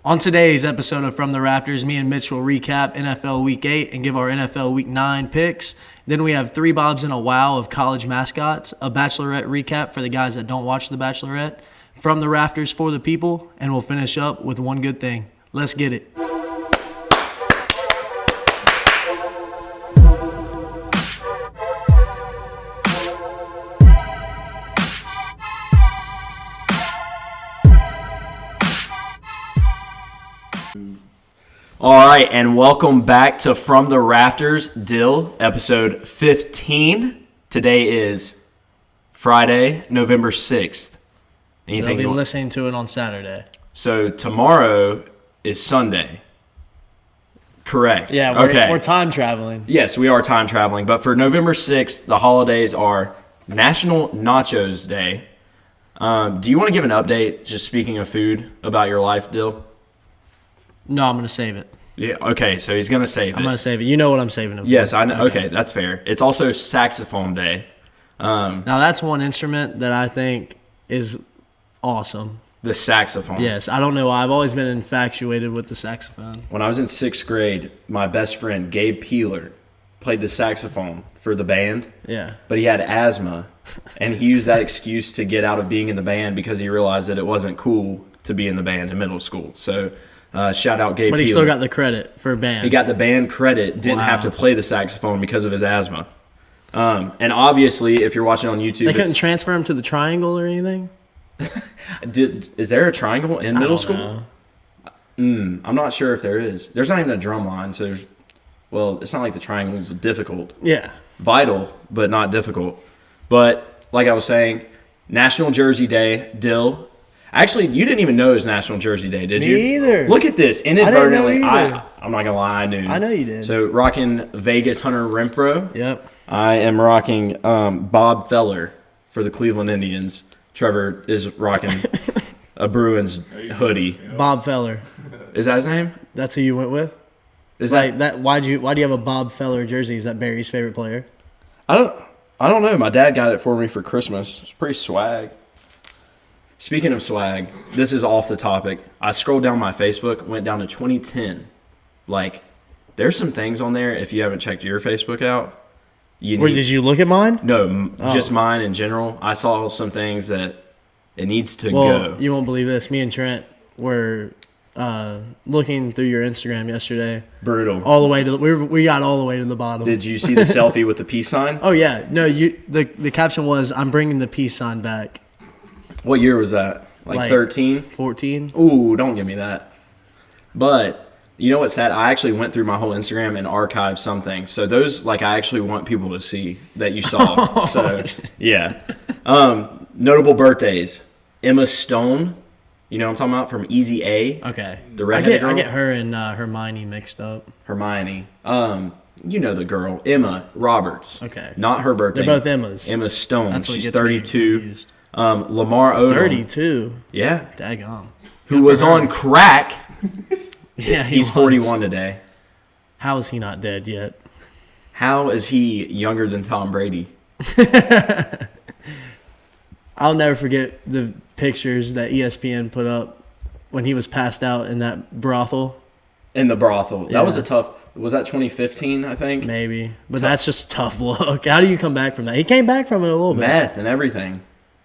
On today's episode of From the Rafters, me and Mitch will recap NFL Week 8 and give our NFL Week 9 picks. Then we have 3 bobs and a wow of college mascots, a Bachelorette recap for the guys that don't watch The Bachelorette, From the Rafters for the people, and we'll finish up with one good thing. Let's get it. All right, and welcome back to From the Rafters, Dill, episode 15. Today is Friday, November 6th. They'll be listening to it on Saturday. So tomorrow is Sunday. Correct. Yeah, we're time traveling. Yes, we are time traveling. But for November 6th, the holidays are National Nachos Day. Do you want to give an update, just speaking of food, about your life, Dill? No, I'm going to save it. Yeah, okay, so he's going to save it. I'm going to save it. You know what I'm saving it for. Yes, I know. Okay, that's fair. It's also Saxophone Day. Now, that's one instrument that I think is awesome. The saxophone. Yes, I don't know why. I've always been infatuated with the saxophone. When I was in 6th grade, my best friend, Gabe Peeler, played the saxophone for the band. Yeah. But he had asthma, and he used that excuse to get out of being in the band because he realized that it wasn't cool to be in the band in middle school. So, shout out Gabe Peeler. But he still got the credit for band. He got the band credit, didn't have to play the saxophone because of his asthma. And obviously, if you're watching on YouTube... They couldn't transfer him to the triangle or anything? Is there a triangle in middle school? Know. I'm not sure if there is. There's not even a drum line, so there's... Well, it's not like the triangle is difficult. Yeah. Vital, but not difficult. But, like I was saying, National Jersey Day, Dill. Actually, you didn't even know it was National Jersey Day, did you? Me either. Look at this. Inadvertently, I didn't know either. I'm not going to lie, I knew. I know you did. So, rocking Vegas Hunter Renfroe. Yep. I am rocking Bob Feller for the Cleveland Indians. Trevor is rocking a Bruins hoodie. Bob Feller. Is that his name? That's who you went with? Is like that? Why do you have a Bob Feller jersey? Is that Barry's favorite player? I don't know. My dad got it for me for Christmas. It's pretty swag. Speaking of swag, this is off the topic. I scrolled down my Facebook, went down to 2010. Like, there's some things on there, if you haven't checked your Facebook out. Did you look at mine? No, just mine in general. I saw some things that it needs to Well, go. you won't believe this. Me and Trent were looking through your Instagram yesterday. Brutal. All the way to we got all the way to the bottom. Did you see the selfie with the peace sign? Oh yeah. No, the caption was, "I'm bringing the peace sign back." What year was that? Like 13? 14? Ooh, don't give me that. But, you know what's sad? I actually went through my whole Instagram and archived some things. So those, I actually want people to see that you saw. So, yeah. Notable birthdays. Emma Stone. You know what I'm talking about? From Easy A. Okay. The redheaded girl. I get her and Hermione mixed up. Hermione. You know the girl. Emma Roberts. Okay. Not her birthday. They're both Emmas. Emma Stone. That's what She's gets me 32. confused. Lamar Odom. 32? Yeah. Daggone. Who was on crack. Yeah, he's 41 today. How is he not dead yet? How is he younger than Tom Brady? I'll never forget the pictures that ESPN put up when he was passed out in that brothel. In the brothel. Yeah. That was a tough... Was that 2015, I think? Maybe. But that's just a tough look. How do you come back from that? He came back from it a little bit. Meth and everything.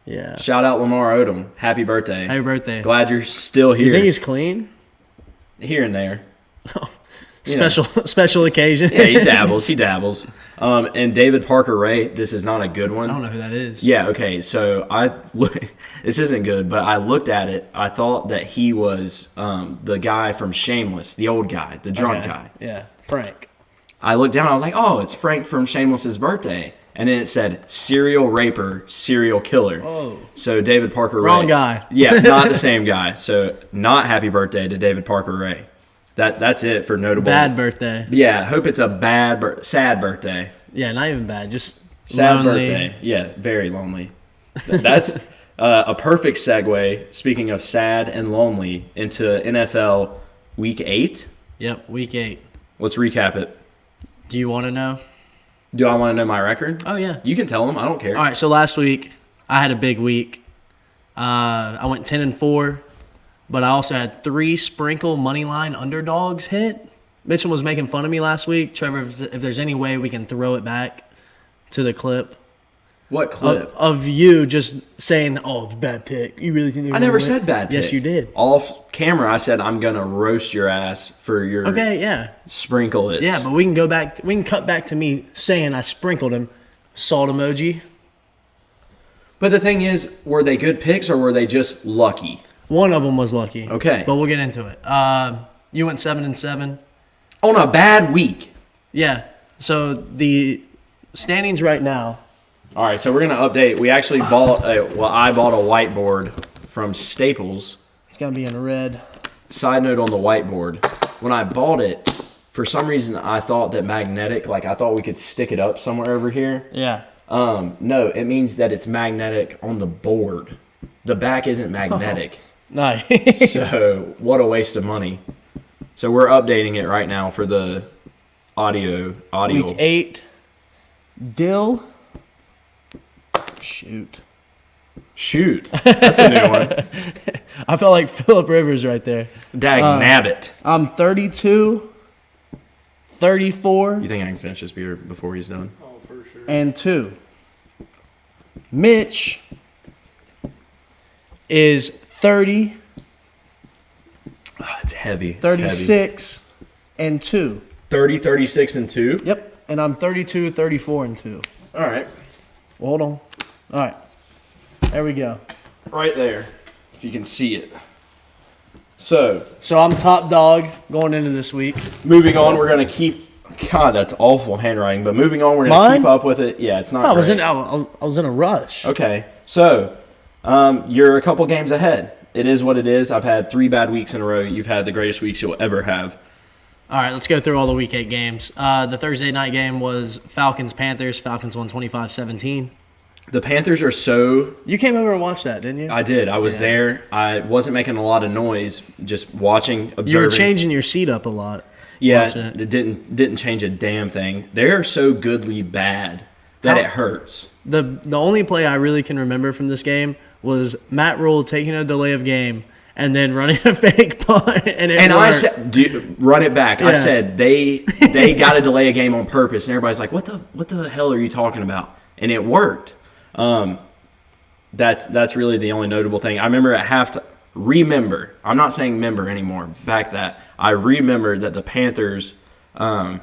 Yeah. Shout out Lamar Odom. Happy birthday. Happy birthday. Glad you're still here. You think he's clean? Here and there. Special occasion. Yeah, he dabbles. And David Parker Ray, this is not a good one. I don't know who that is. Yeah, okay. So this isn't good, but I looked at it. I thought that he was the guy from Shameless, the old guy, the drunk guy. Yeah, Frank. I looked down, I was like, oh, it's Frank from Shameless's birthday. And then it said serial raper, serial killer. Oh. So David Parker Ray. Wrong guy. Yeah, not the same guy. So not happy birthday to David Parker Ray. That's it for notable. Bad birthday. Yeah, hope it's a sad birthday. Yeah, not even bad. Just sad lonely. birthday. Yeah, very lonely. That's a perfect segue, speaking of sad and lonely, into NFL Week 8. Yep, Week 8. Let's recap it. Do you want to know? Do I want to know my record? Oh, yeah. You can tell them. I don't care. All right, so last week I had a big week. I went 10-4. but I also had 3 sprinkle money line underdogs hit. Mitchell was making fun of me last week. Trevor, if there's any way we can throw it back to the clip. What clip? Of you just saying, "Oh, bad pick." You really think? I never said bad pick. Yes, you did. Off camera, I said I'm gonna roast your ass for your sprinkle it. Yeah, but we can go back. We can cut back to me saying I sprinkled him. Salt emoji. But the thing is, were they good picks or were they just lucky? One of them was lucky. Okay, but we'll get into it. You went 7-7 on a bad week. Yeah. So the standings right now. All right, so we're going to update. We actually bought I bought a whiteboard from Staples. It's going to be in red. Side note on the whiteboard. When I bought it, for some reason I thought that magnetic, like I thought we could stick it up somewhere over here. Yeah. No, it means that it's magnetic on the board. The back isn't magnetic. Nice. So, what a waste of money. So, we're updating it right now for the audio. Week 8. Dill. Shoot. That's a new one. I felt like Phillip Rivers right there. Dag nabbit. I'm 32, 34. You think I can finish this beer before he's done? Oh, for sure. And 2. Mitch is 30. Oh, it's heavy. 36 and 2. 30, 36, and 2? Yep. And I'm 32, 34, and 2. All right. Well, hold on. All right. There we go. Right there, if you can see it. So I'm top dog going into this week. Moving on, we're going to keep... God, that's awful handwriting. But moving on, we're going to keep up with it. Yeah, it's not I great. I was in a rush. Okay. So, you're a couple games ahead. It is what it is. I've had 3 bad weeks in a row. You've had the greatest weeks you'll ever have. All right, let's go through all the Week 8 games. The Thursday night game was Falcons-Panthers. Falcons won 25-17. The Panthers are so... You came over and watched that, didn't you? I did. I was there. I wasn't making a lot of noise, just watching, observing. You were changing your seat up a lot. Yeah, it didn't change a damn thing. They're so goodly bad that it hurts. The only play I really can remember from this game was Matt Rule taking a delay of game and then running a fake punt, and worked. I said, run it back. Yeah. I said they got to delay a game on purpose, and everybody's like, what the hell are you talking about? And it worked. That's really the only notable thing. I remember at halftime. I'm not saying member anymore. Back that. I remember that the Panthers, at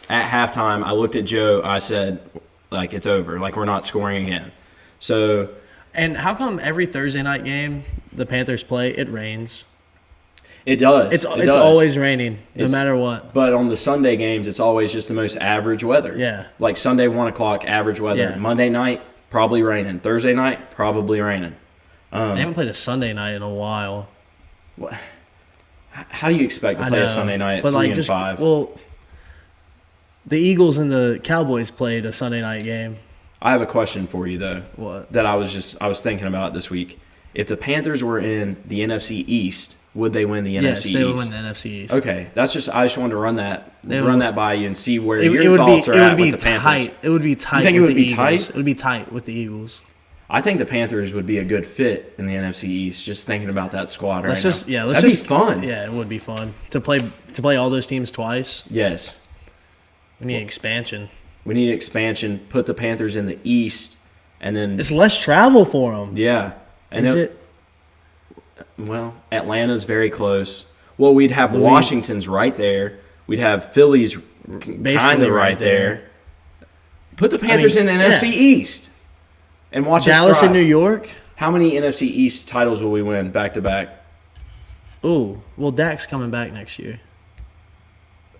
halftime, I looked at Joe. I said, like, it's over. Like, we're not scoring again. So. And how come every Thursday night game the Panthers play, it rains? It does. It's always raining, no matter what. But on the Sunday games, it's always just the most average weather. Yeah. Like Sunday, 1 o'clock, average weather. Yeah. Monday night, probably raining. Thursday night, probably raining. They haven't played a Sunday night in a while. What? How do you expect to play a Sunday night at 3 and 5? Well, the Eagles and the Cowboys played a Sunday night game. I have a question for you, though. What? That I was thinking about this week. If the Panthers were in the NFC East, would they win the NFC East? Yes, they would win the NFC East. Okay, I just wanted to run that by you and see where your thoughts are at with the Panthers. It would be tight. You think it would be tight? It would be tight with the Eagles. I think the Panthers would be a good fit in the NFC East. Just thinking about that squad now. That'd be fun. Yeah, it would be fun to play all those teams twice. Yes, we need expansion. We need expansion. Put the Panthers in the East, and then it's less travel for them. Yeah, and is it? Well, Atlanta's very close. Well, we'd have Washington's right there. We'd have Philly's kind of right there. Put the Panthers in the NFC East. And watch Dallas us and New York. How many NFC East titles will we win back to back? Ooh, well, Dak's coming back next year.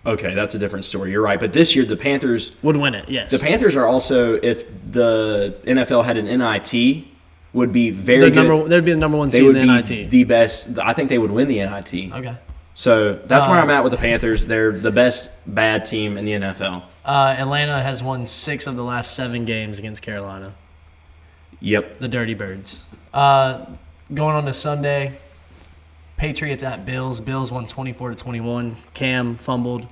Okay, that's a different story. You're right, but this year the Panthers would win it. Yes, the Panthers are also, if the NFL had an NIT, would be very good. They'd be the number 1 seed in the NIT. The best. I think they would win the NIT. Okay. So that's where I'm at with the Panthers. They're the best bad team in the NFL. Atlanta has won 6 of the last 7 games against Carolina. Yep. The Dirty Birds. Going on to Sunday, Patriots at Bills. Bills won 24-21. Cam fumbled.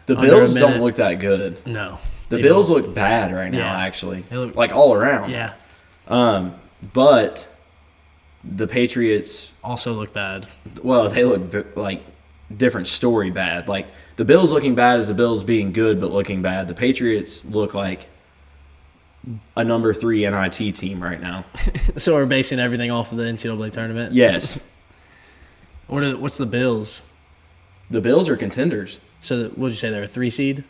The Bills don't look that good. No. The Bills look bad right now, actually. They look, like all around. Yeah. But The Patriots, Also look bad. well, they look like different story bad. Like the Bills looking bad is the Bills being good but looking bad. The Patriots look like a number 3 NIT team right now. So we're basing everything off of the NCAA tournament? Yes. What's the Bills? The Bills are contenders. So what would you say, they're a 3 seed?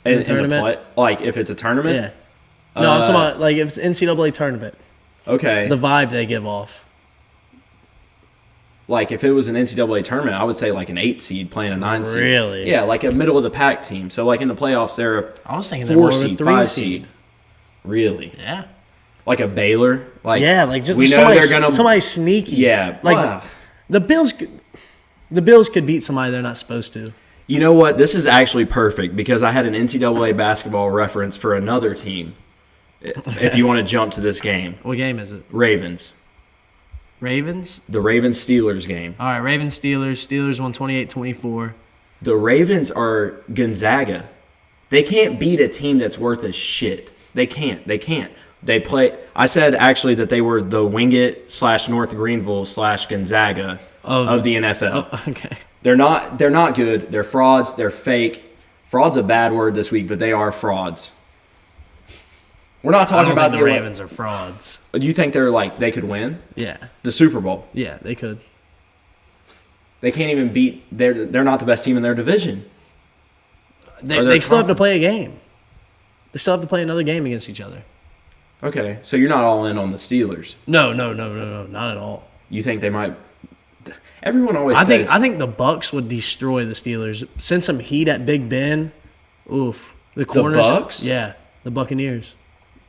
In the tournament? Like if it's a tournament? Yeah. No, I'm talking about like if it's NCAA tournament. Okay. The vibe they give off. Like if it was an NCAA tournament, I would say like an 8 seed playing a 9 seed. Really? Yeah, like a middle of the pack team. So like in the playoffs, they're I was thinking a they're 4 more of a seed, 3 5 seed. seed. Really? Yeah. Like a Baylor? Like Yeah, like just we know somebody, they're gonna somebody sneaky. Yeah. Like Wow. the Bills could beat somebody they're not supposed to. You know what? This is actually perfect because I had an NCAA basketball reference for another team. If you want to jump to this game, What game is it? Ravens. Ravens? The Ravens-Steelers game. All right, Ravens Steelers. Steelers won 28-24. The Ravens are Gonzaga. They can't beat a team that's worth a shit. They can't. They play. I said actually that they were the Wingate / North Greenville / Gonzaga of the NFL. Oh, okay. They're not good. They're frauds. They're fake. Fraud's a bad word this week, but they are frauds. We're not I talking don't about think the Ravens are frauds. Do you think they're like they could win Yeah. the Super Bowl? Yeah, they could. They can't even beat. They're not the best team in their division. They still have to play a game. They still have to play another game against each other. Okay, so you're not all in on the Steelers. No, not at all. You think they might? Everyone always I says. think the Bucks would destroy the Steelers. Send some heat at Big Ben. Oof. The corners. Bucks? Yeah, the Buccaneers.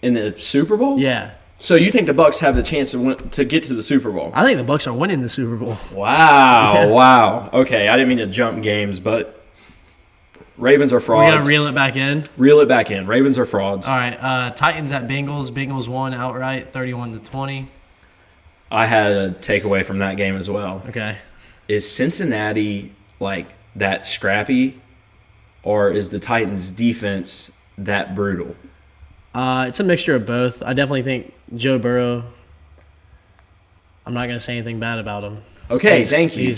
In the Super Bowl? Yeah. So you think the Bucks have the chance to get to the Super Bowl? I think the Bucks are winning the Super Bowl. Wow, wow. Okay, I didn't mean to jump games, but Ravens are frauds. We got to reel it back in. Reel it back in. Ravens are frauds. All right, Titans at Bengals. Bengals won outright, 31-20. I had a takeaway from that game as well. Okay. Is Cincinnati like that scrappy, or is the Titans' defense that brutal? It's a mixture of both. I definitely think Joe Burrow. I'm not going to say anything bad about him. Okay, thank you.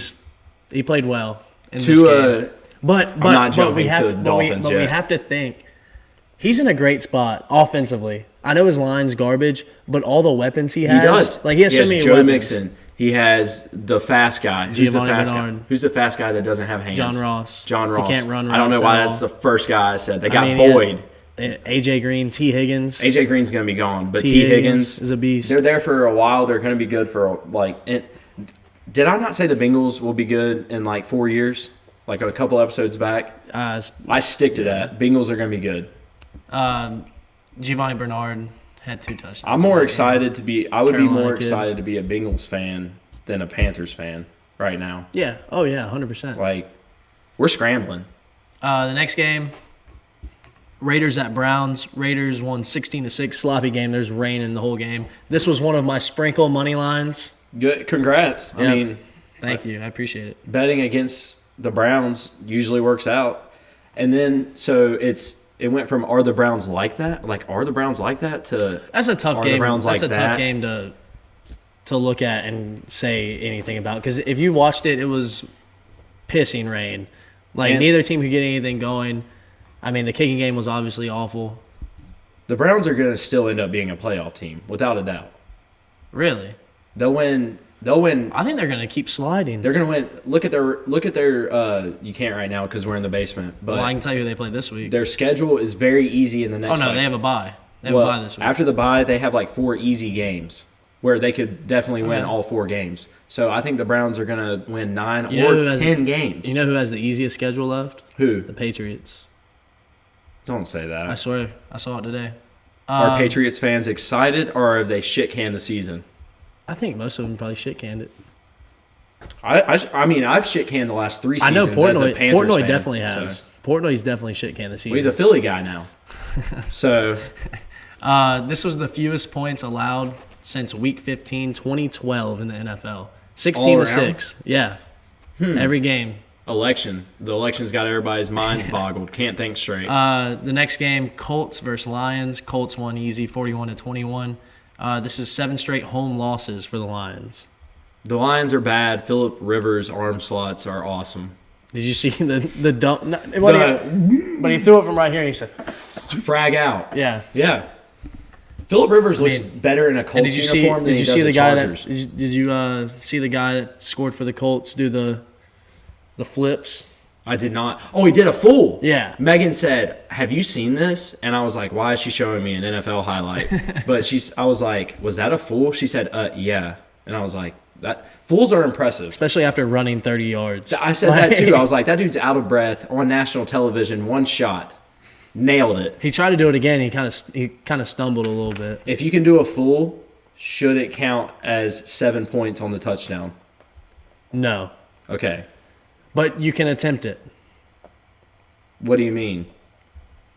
He played well in this game. But not but jumping we have to Dolphins we yet. have to think he's in a great spot offensively. I know his line's garbage, but all the weapons he has, He does. Like he has so has many Joe weapons. Mixon. He has the fast guy. Who's Giovanni the fast Bernard. guy? Who's the fast guy that doesn't have hands? John Ross. John Ross. He can't run I don't know routes why at that's all. the first guy I said. They got mean, Boyd. AJ Green, T. Higgins. AJ Green's going to be gone, but T. Higgins is a beast. They're there for a while. They're going to be good for did I not say the Bengals will be good in like 4 years? Like a couple episodes back? I stick to that. Bengals are going to be good. Giovanni Bernard had 2 touchdowns. I'm more excited to be. I would be Carolina more kid. excited to be a Bengals fan than a Panthers fan right now. Yeah. Oh yeah, 100%. Like we're scrambling. The next game, Raiders at Browns. Raiders won 16-6. Sloppy game. There's rain in the whole game. This was one of my sprinkle money lines. Good. Congrats. Yep. I mean, Thank you. I appreciate it. betting against the Browns usually works out. And then so it went from are the Browns like that? Like are the Browns like that to That's a tough are the game. Browns That's like a tough that? game to look at and say anything about, because if you watched it, it was pissing rain. Like And- neither team could get anything going. I mean, the kicking game was obviously awful. The Browns are going to still end up being a playoff team without a doubt. Really, They'll win. I think they're going to keep sliding. They're going to win. Look at their. You can't right now because we're in the basement. But Well, I can tell you who they play this week. their schedule is very easy in the next. Oh no, like, they have a bye. They have well, a bye this week. after the bye, they have like 4 easy games where they could definitely win Okay. all 4 games. So I think the Browns are going to win 9 You know who or has- 10 games. You know who has the easiest schedule left? Who? The Patriots. Don't say that. I swear, I saw it today. Are Patriots fans excited or have they shit canned the season? I think most of them probably shit canned it. I mean, I've shit canned the last 3 I seasons. know as a Portnoy. Panthers Portnoy fan, definitely has. so- Portnoy's definitely shit canned the season. Well, he's a Philly guy now. So This was the fewest points allowed since Week 15, 2012 in the NFL. 16-6. Yeah. Every game. election. The election's got everybody's minds boggled. Can't think straight. The next game, Colts versus Lions. Colts won easy, 41-21. This is 7 straight home losses for the Lions. The Lions are bad. Phillip Rivers' arm slots are awesome. Did you see the dunk? But he threw it from right here and he said, frag out. yeah. Yeah. Phillip Rivers looks better in a Colts uniform than he does at Chargers. Did you see the guy that scored for the Colts do the flips? I did not. Oh, he did a full. Yeah. Megan said, "Have you seen this?" And I was like, "Why is she showing me an NFL highlight?" But I was like, "Was that a full?" She said, "Yeah." And I was like, "That fools are impressive." Especially after running 30 yards. I said that too. I was like, "That dude's out of breath on national television. One shot, nailed it." He tried to do it again. He kind of stumbled a little bit. If you can do a full, should it count as 7 points on the touchdown? No, Okay. but you can attempt it. What do you mean?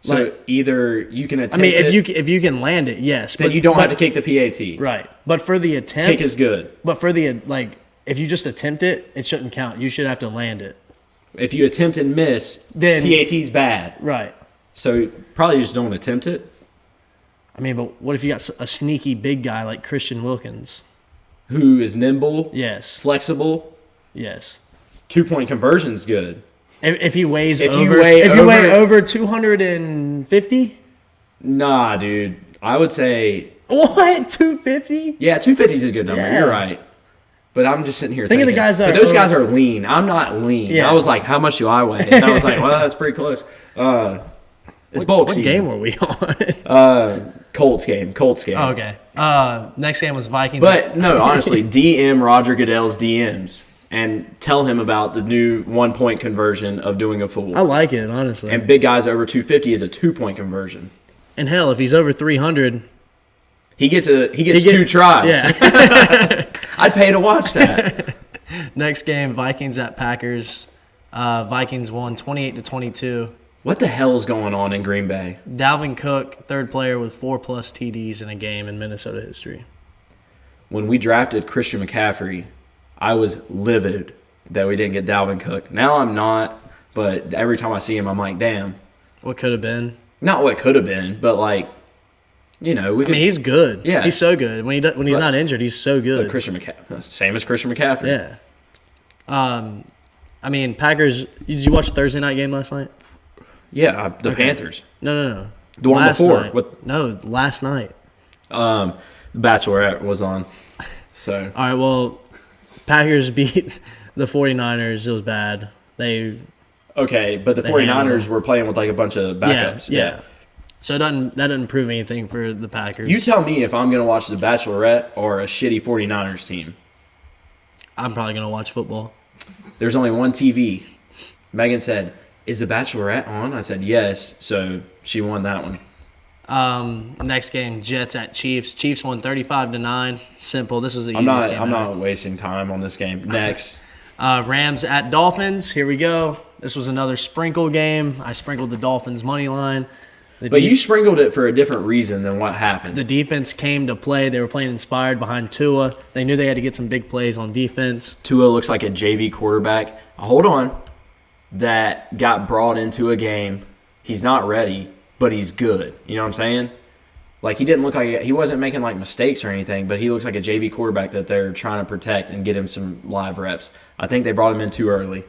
So either you can attempt if you can land it, yes. then you don't have to kick the PAT. Right, but for the attempt, Kick is good. But for the if you just attempt it, it shouldn't count. You should have to land it. If you attempt and miss, Then- PAT's bad. Right. So probably just don't attempt it. I mean, but what if you got a sneaky big guy like Christian Wilkins? Who is nimble, Yes. flexible, Yes. 2-point conversion's good. If he weighs If you over, weigh if you over- weigh over 250, Nah, dude. I would say, what 250? yeah, 250 is a good number. Yeah. You're right. But I'm just sitting here Think of thinking. the guys that but are those guys over- are lean. I'm not lean. Yeah. I was like, how much do I weigh? And I was like, well, that's pretty close. It's bulk What season. game were we on? Colts game. Oh, okay. Next game was Vikings. But no, honestly, DM Roger Goodell's DMs and tell him about the new 1-point conversion of doing a full. I like it, honestly. And big guys over 250 is a 2-point conversion. And hell, if he's over 300, He gets 2 tries. yeah. I'd pay to watch that. Next game, Vikings at Packers. Vikings won 28-22. What the hell's going on in Green Bay? Dalvin Cook, third player with 4+ TDs in a game in Minnesota history. When we drafted Christian McCaffrey, I was livid that we didn't get Dalvin Cook. Now I'm not, but every time I see him, I'm like, damn. What could have been? Not what could have been, but like, we could. I mean, he's good. Yeah. He's so good. When he's not injured, he's so good. Christian McCaffrey, same as Christian McCaffrey. Yeah. I mean, Packers. Did you watch the Thursday night game last night? Yeah, the Panthers. No. The one Last before. night. What? No, last night. The Bachelorette was on. So All right, well, Packers beat the 49ers. It was bad. okay, but the They 49ers handled were playing with like a bunch of backups. Yeah. So that doesn't prove anything for the Packers. You tell me if I'm going to watch the Bachelorette or a shitty 49ers team. I'm probably going to watch football. There's only one TV. Megan said, "Is the Bachelorette on?" I said, "Yes." So she won that one. Next game, Jets at Chiefs. Chiefs won 35-9. Simple. This was the I'm easiest game. not ever. wasting time on this game. Next. Rams at Dolphins. Here we go. This was another sprinkle game. I sprinkled the Dolphins money line. But you sprinkled it for a different reason than what happened. The defense came to play. They were playing inspired behind Tua. They knew they had to get some big plays on defense. Tua looks like a JV quarterback. Hold on. That got brought into a game. He's not ready, but he's good. You know what I'm saying? Like, he didn't look like he wasn't making like mistakes or anything, but he looks like a JV quarterback that they're trying to protect and get him some live reps. I think they brought him in too early.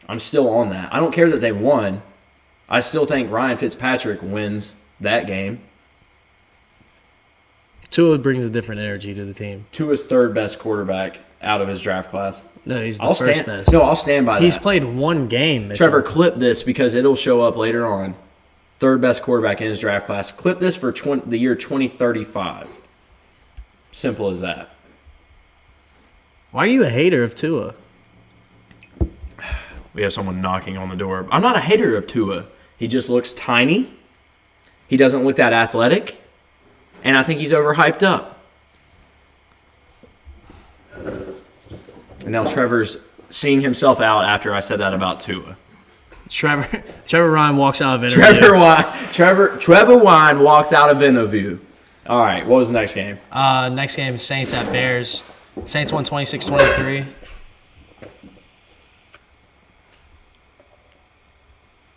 I'm still on that. I don't care that they won. I still think Ryan Fitzpatrick wins that game. Tua brings a different energy to the team. Tua's third best quarterback out of his draft class. No, he's the I'll first stand. best. No, I'll stand by that. He's played one game. Mitchell. Trevor, clip this because it'll show up later on. Third best quarterback in his draft class. Clip this for the year 2035. Simple as that. Why are you a hater of Tua? We have someone knocking on the door. I'm not a hater of Tua. He just looks tiny. He doesn't look that athletic. And I think he's overhyped up. And now Trevor's seeing himself out after I said that about Tua. Trevor Ryan walks out of interview. Trevor Wine walks out of interview. All right, what was the next game? Next game, Saints at Bears. Saints won 26-23.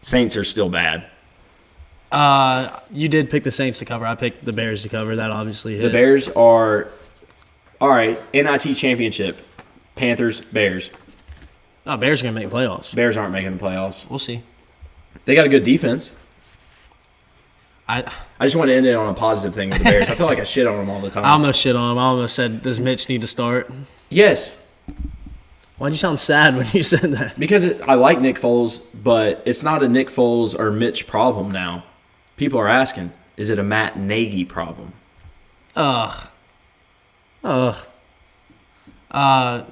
Saints are still bad. You did pick the Saints to cover. I picked the Bears to cover. That obviously hit. The Bears are All right, NIT championship. Panthers, Bears. Oh, Bears are going to make playoffs. Bears aren't making the playoffs. We'll see. They got a good defense. I just want to end it on a positive thing with the Bears. I feel like I shit on them all the time. I almost shit on him. I almost said, does Mitch need to start? Yes. Why'd you sound sad when you said that? Because I like Nick Foles, but it's not a Nick Foles or Mitch problem now. People are asking, is it a Matt Nagy problem? Ugh.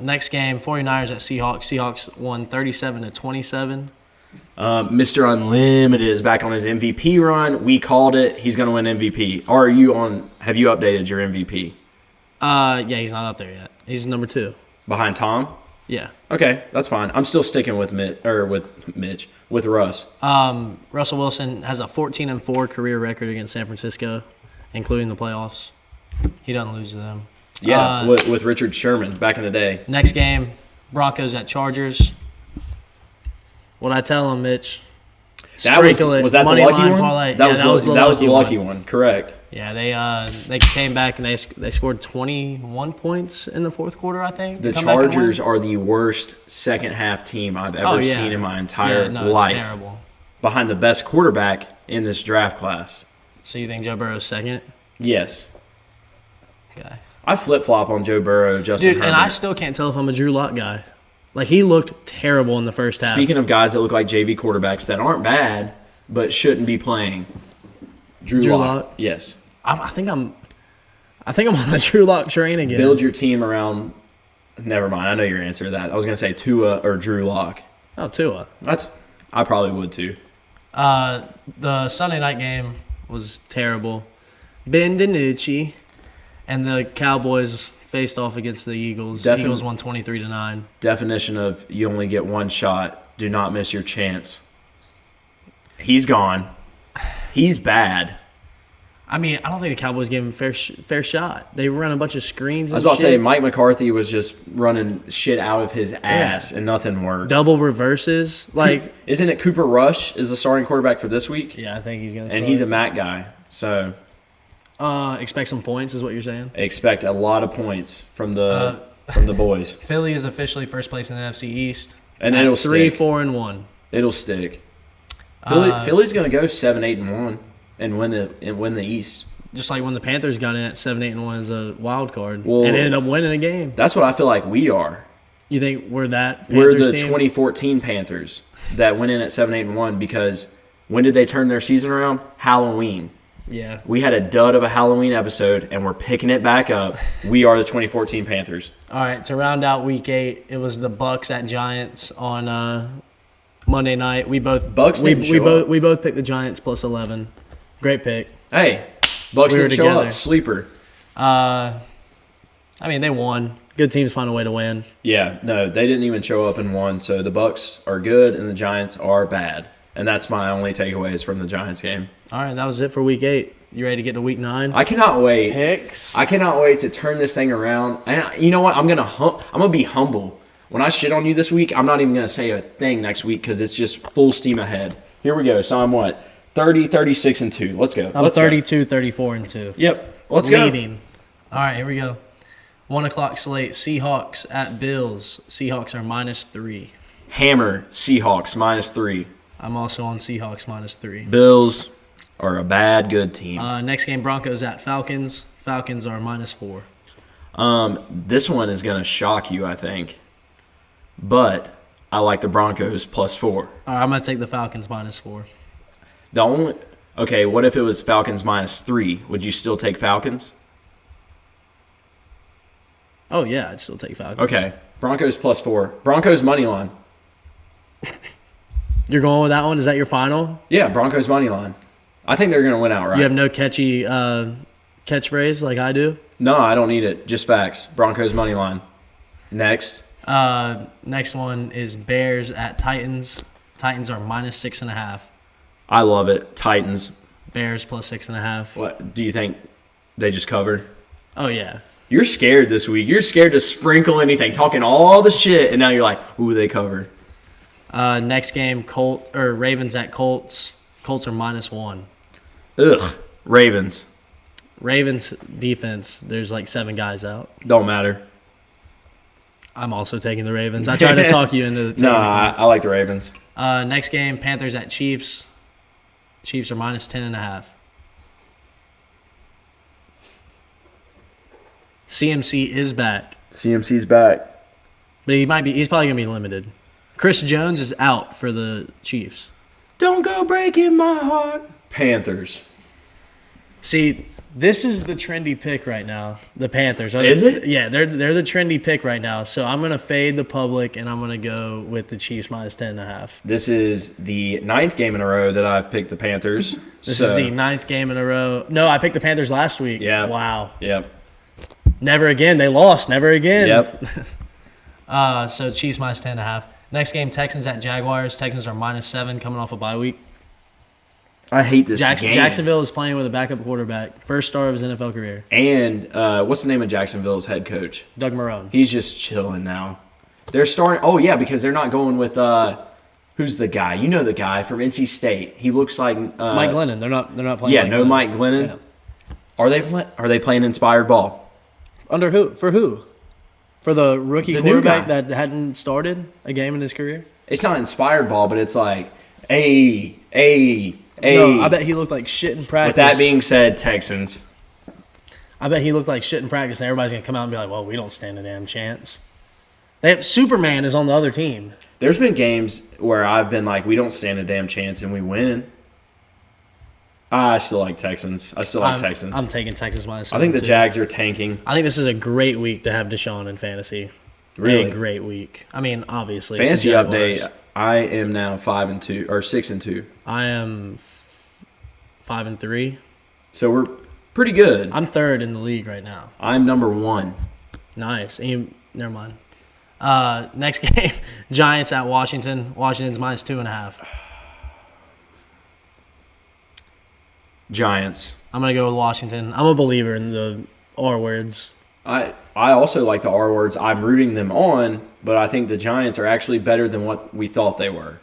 Next game, 49ers at Seahawks. Seahawks won 37-27. Mr. Unlimited is back on his MVP run. We called it. He's going to win MVP. Have you updated your MVP? Yeah, he's not up there yet. He's number 2. Behind Tom? Yeah. Okay, that's fine. I'm still sticking with with Russ. Russell Wilson has a 14-4 career record against San Francisco, including the playoffs. He doesn't lose to them. Yeah, with Richard Sherman back in the day. Next game, Broncos at Chargers. What'd I tell him, Mitch? Was that the lucky one? Parlay. That was the lucky one. Correct. Yeah, they came back and they scored 21 points in the fourth quarter, I think. The Chargers are the worst second half team I've ever seen in my entire life. It's terrible. Behind the best quarterback in this draft class. So you think Joe Burrow's second? Yes. Okay. I flip-flop on Joe Burrow, Justin Herbert. And I still can't tell if I'm a Drew Lock guy. Like, he looked terrible in the first half. Speaking of guys that look like JV quarterbacks that aren't bad but shouldn't be playing, Drew Lock. Yes. I think I'm on the Drew Lock train again. Build your team around. Never mind. I know your answer to that. I was going to say Tua or Drew Lock. Oh, Tua. I probably would too. The Sunday night game was terrible. Ben DiNucci and the Cowboys faced off against the Eagles. Eagles won 23-9. Definition of you only get one shot. Do not miss your chance. He's gone. He's bad. I mean, I don't think the Cowboys gave him a fair shot. They run a bunch of screens. I was about to say Mike McCarthy was just running shit out of his ass and nothing worked. Double reverses, like isn't it Cooper Rush is the starting quarterback for this week? Yeah, I think he's gonna. And he's a Mac guy, so expect some points is what you're saying. Expect a lot of points from the boys. Philly is officially first place in the NFC East, and then it'll 3-4-1. It'll stick. Philly's gonna go 7-8-1. And win the East. Just like when the Panthers got in at 7-8-1 as a wild card and ended up winning a game. That's what I feel like we are. You think we're that Panthers We're the team? 2014 Panthers that went in at 7-8-1 because when did they turn their season around? Halloween. Yeah. We had a dud of a Halloween episode, and we're picking it back up. We are the 2014 Panthers. All right, to round out Week 8, it was the Bucks at Giants on Monday night. We both picked the Giants plus 11. Great pick. Hey, Bucks didn't show up. Sleeper. I mean, they won. Good teams find a way to win. Yeah, no, they didn't even show up and won. So the Bucks are good and the Giants are bad. And that's my only takeaways from the Giants game. All right, that was it for Week 8. You ready to get to Week 9? I cannot wait. Picks. I cannot wait to turn this thing around. And you know what? I'm gonna be humble. When I shit on you this week, I'm not even gonna say a thing next week because it's just full steam ahead. Here we go. So I'm what? 30, 36, and 2. Let's go. I'm 32, 34, and 2. Yep. Let's go. Leading. All right, here we go. 1 o'clock slate. Seahawks at Bills. Seahawks are -3. Hammer Seahawks -3. I'm also on Seahawks -3. Bills are a bad, good team. Next game, Broncos at Falcons. Falcons are -4. This one is going to shock you, I think. But I like the Broncos +4. All right, I'm going to take the Falcons -4. What if it was Falcons -3? Would you still take Falcons? Oh, yeah, I'd still take Falcons. Okay, Broncos +4. Broncos money line. You're going with that one? Is that your final? Yeah, Broncos money line. I think they're going to win outright. You have no catchy catchphrase like I do? No, I don't need it. Just facts. Broncos money line. Next. Next one is Bears at Titans. Titans are -6.5. I love it. Titans. Bears +6.5. What do you think? They just cover? Oh yeah. You're scared this week. You're scared to sprinkle anything, talking all the shit, and now you're like, ooh, they cover. Next game, Ravens at Colts. Colts are -1. Ugh. Ravens. Ravens defense, there's like 7 guys out. Don't matter. I'm also taking the Ravens. I tried to talk you into taking No, the I Colts. like the Ravens. Next game, Panthers at Chiefs. Chiefs are minus 10.5. CMC is back, CMC's back. but he's probably gonna be limited. Chris Jones is out for the Chiefs. Don't go breaking my heart. Panthers. See, this is the trendy pick right now. The Panthers. Is it? Yeah, they're the trendy pick right now. So I'm gonna fade the public and I'm gonna go with the Chiefs minus 10.5. This is the 9th game in a row that I've picked the Panthers. This is the 9th game in a row. No, I picked the Panthers last week. Yeah. Wow. Yep. Never again. They lost. Never again. Yep. So Chiefs minus 10.5. Next game, Texans at Jaguars. Texans are minus 7 coming off a bye week. I hate this game. Jacksonville is playing with a backup quarterback. First start of his NFL career. And what's the name of Jacksonville's head coach? Doug Marrone. He's just chilling now. They're starting. Oh yeah, because they're not going with who's the guy? You know the guy from NC State. He looks like Mike Glennon. They're not playing. Yeah, Mike no Glennon. Mike Glennon. Yeah. Are they playing inspired ball? Under who? For who? For the rookie The new quarterback guy. that hadn't started a game in his career? It's not inspired ball, but it's like a. No, I bet he looked like shit in practice. With that being said, Texans. I bet he looked like shit in practice, and everybody's going to come out and be like, well, we don't stand a damn chance. Superman is on the other team. There's been games where I've been like, we don't stand a damn chance, and we win. I still like Texans. Texans. I'm taking Texas minus I think the 7, too. Jags are tanking. I think this is a great week to have Deshaun in fantasy. Really? A great week. I mean, obviously. it's Fantasy the Jaguars. update. I am now 5-2 or 6-2. I am 5-3. So we're pretty good. I'm third in the league right now. I'm number 1. Nice. Never mind. Next game, Giants at Washington. Washington's minus 2.5. Giants. I'm going to go with Washington. I'm a believer in the R words. I also like the R words. I'm rooting them on, but I think the Giants are actually better than what we thought they were.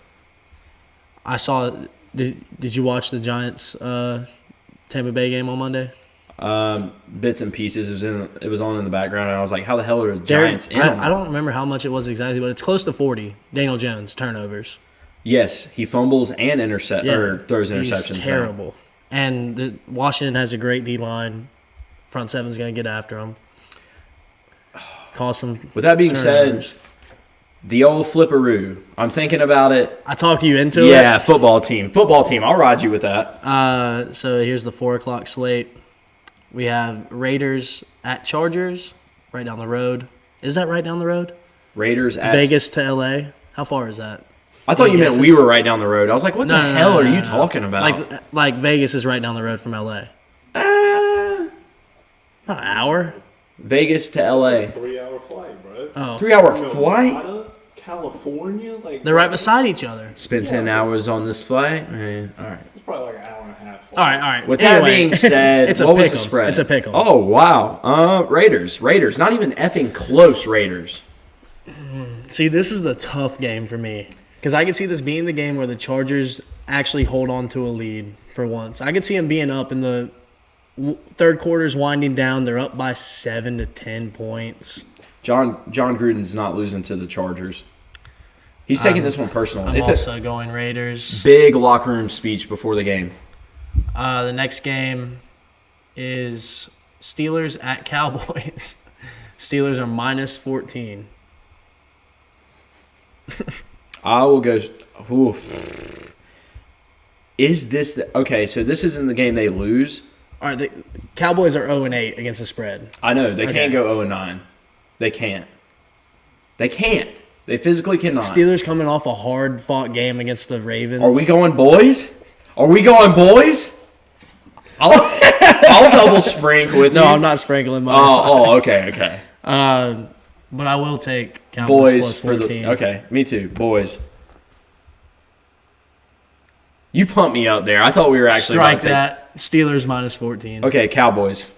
I saw. Did you watch the Giants Tampa Bay game on Monday? Bits and pieces. It was on in the background, and I was like, how the hell are the Giants in? I don't remember how much it was exactly, but it's close to 40. Daniel Jones turnovers. Yes, he fumbles and throws interceptions. He's terrible. Now. And Washington has a great D line. Front seven's going to get after him. Cause some. With that being turnovers. said, the old flipperoo. I'm thinking about it. I talked you into it. Yeah, football team. I'll ride you with that. So here's the 4:00 slate. We have Raiders at Chargers, right down the road. Is that right down the road? Raiders at Vegas to LA. How far is that? I thought you meant we were right down the road. I was like, what the hell are you talking about? Like Vegas is right down the road from LA. Not an hour. Vegas to LA. 3-hour flight, bro. Oh, 3-hour flight? Nevada, California, like they're right beside each other. Spend 10 hours on this flight? All right. It's probably like an hour and a half. All right. With Anyway, that being said, it's a what was pick'em. the spread? It's a pick'em. Oh, wow. Raiders. Not even effing close Raiders. See, this is the tough game for me because I could see this being the game where the Chargers actually hold on to a lead for once. I could see them being up in the third quarter's winding down. They're up by 7 to 10 points. John Gruden's not losing to the Chargers. He's taking this one personal. I'm It's also going Raiders. a big locker room speech before the game. The next game is Steelers at Cowboys. Steelers are minus 14. I will go. Oof. Is this okay? So this isn't the game they lose. All right, the Cowboys are 0-8 against the spread. I know they Okay. can't go 0-9. They can't. They physically cannot. Steelers coming off a hard-fought game against the Ravens. Are we going boys? I'll double sprinkle with No, you. I'm not sprinkling mine. Okay. But I will take Cowboys Boys plus for 14. the okay. Me too. Boys. You pumped me up there. I thought we were actually Strike about to that. Steelers minus 14. Okay, Cowboys.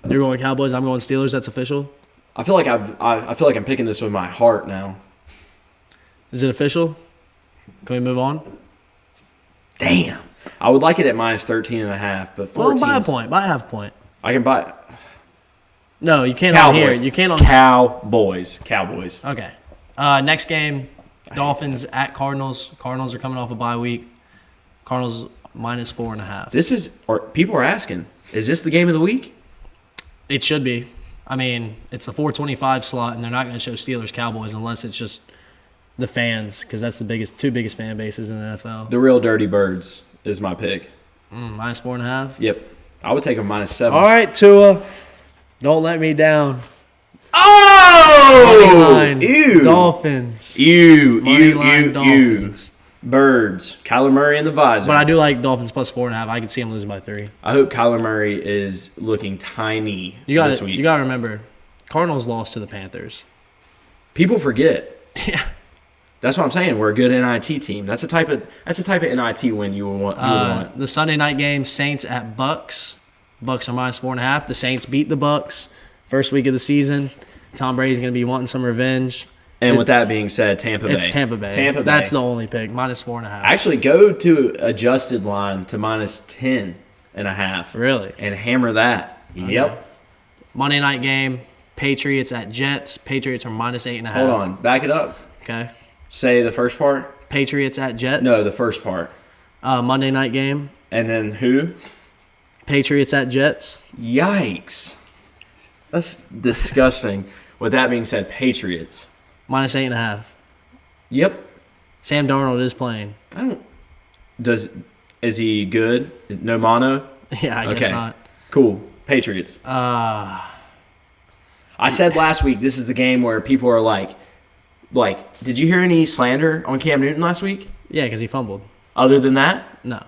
You're going Cowboys. I'm going Steelers. That's official. I feel like I'm picking this with my heart now. Is it official? Can we move on? Damn. I would like it at minus 13.5, but 14. Well, buy a point. Buy a half point. I can buy No, you can't on here. Cowboys. You can't on. Cowboys. Okay. Next game, Dolphins at Cardinals. Cardinals are coming off a bye week. Cardinals minus 4.5. People are asking, is this the game of the week? It should be. I mean, it's the 4:25 slot, and they're not going to show Steelers Cowboys unless it's just the fans, because that's the two biggest fan bases in the NFL. The real Dirty Birds is my pick. Minus 4.5. Yep. I would take a -7. All right, Tua, don't let me down. Oh! Money line, Ew. Dolphins. Money line, Dolphins. Birds. Kyler Murray in the visor. But I do like Dolphins plus 4.5. I can see them losing by 3. I hope Kyler Murray is looking tiny this week. You got to remember, Cardinals lost to the Panthers. People forget. Yeah. That's what I'm saying. We're a good NIT team. That's the type of NIT win you would want. The Sunday night game, Saints at Bucks. Bucks are minus 4.5. The Saints beat the Bucks first week of the season. Tom Brady's going to be wanting some revenge. And with that being said, Tampa Bay. It's Tampa Bay. That's the only pick. Minus 4.5. Actually, go to adjusted line to -10.5. Really? And hammer that. Okay. Yep. Monday night game, Patriots at Jets. Patriots are minus 8.5. Hold on. Back it up. Okay. Say the first part. Patriots at Jets. No, the first part. Monday night game, And then who? Patriots at Jets. Yikes. That's disgusting. With that being said, Patriots. Minus 8.5. Yep. Sam Darnold is playing. Is he good? No mono? Yeah, I guess not. Cool. Patriots. I said last week this is the game where people are like, did you hear any slander on Cam Newton last week? Yeah, because he fumbled. Other than that? No.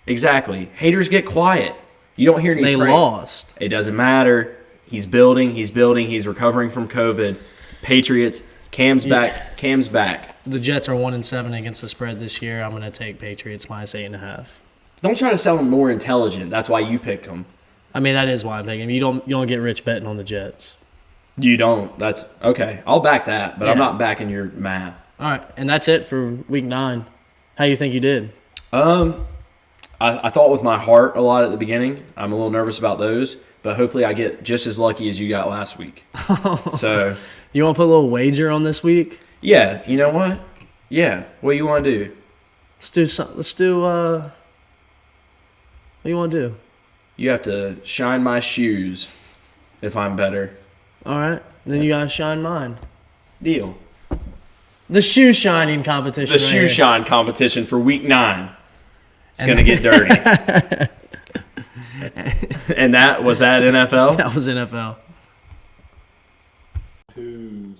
Exactly. Haters get quiet. You don't hear any They lost. It doesn't matter. He's building. He's recovering from COVID. Patriots. Cam's back. Cam's back. The Jets are 1-7 against the spread this year. I'm going to take Patriots minus 8.5. Don't try to sound more intelligent. That's why you picked them. I mean, that is why I'm taking him. You don't get rich betting on the Jets. You don't. That's okay. I'll back that, but I'm not backing your math. All right, and that's it for Week 9. How you think you did? I thought with my heart a lot at the beginning. I'm a little nervous about those, but hopefully I get just as lucky as you got last week. So you want to put a little wager on this week? Yeah. You know what? Yeah. What do you want to do? Let's do. What do you want to do? You have to shine my shoes if I'm better. All right. Then you got to shine mine. Deal. The shoe shining competition. The shoe shine competition for Week 9. It's going to get dirty. And that NFL? That was NFL. 2.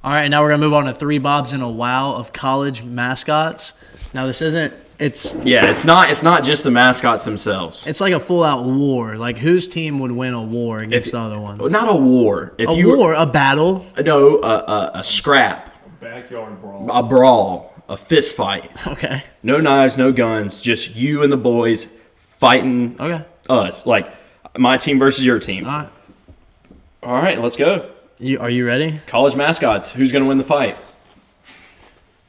All right, now we're going to move on to 3 bobs and a wow of college mascots. Now this isn't it's not just the mascots themselves. It's like a full-out war. Like, whose team would win a war against the other one? Not a war. A battle. No, a scrap. Backyard brawl. A brawl. A fist fight. Okay. No knives, no guns. Just you and the boys fighting us. Like, my team versus your team. All right, let's go. Are you ready? College mascots. Who's going to win the fight?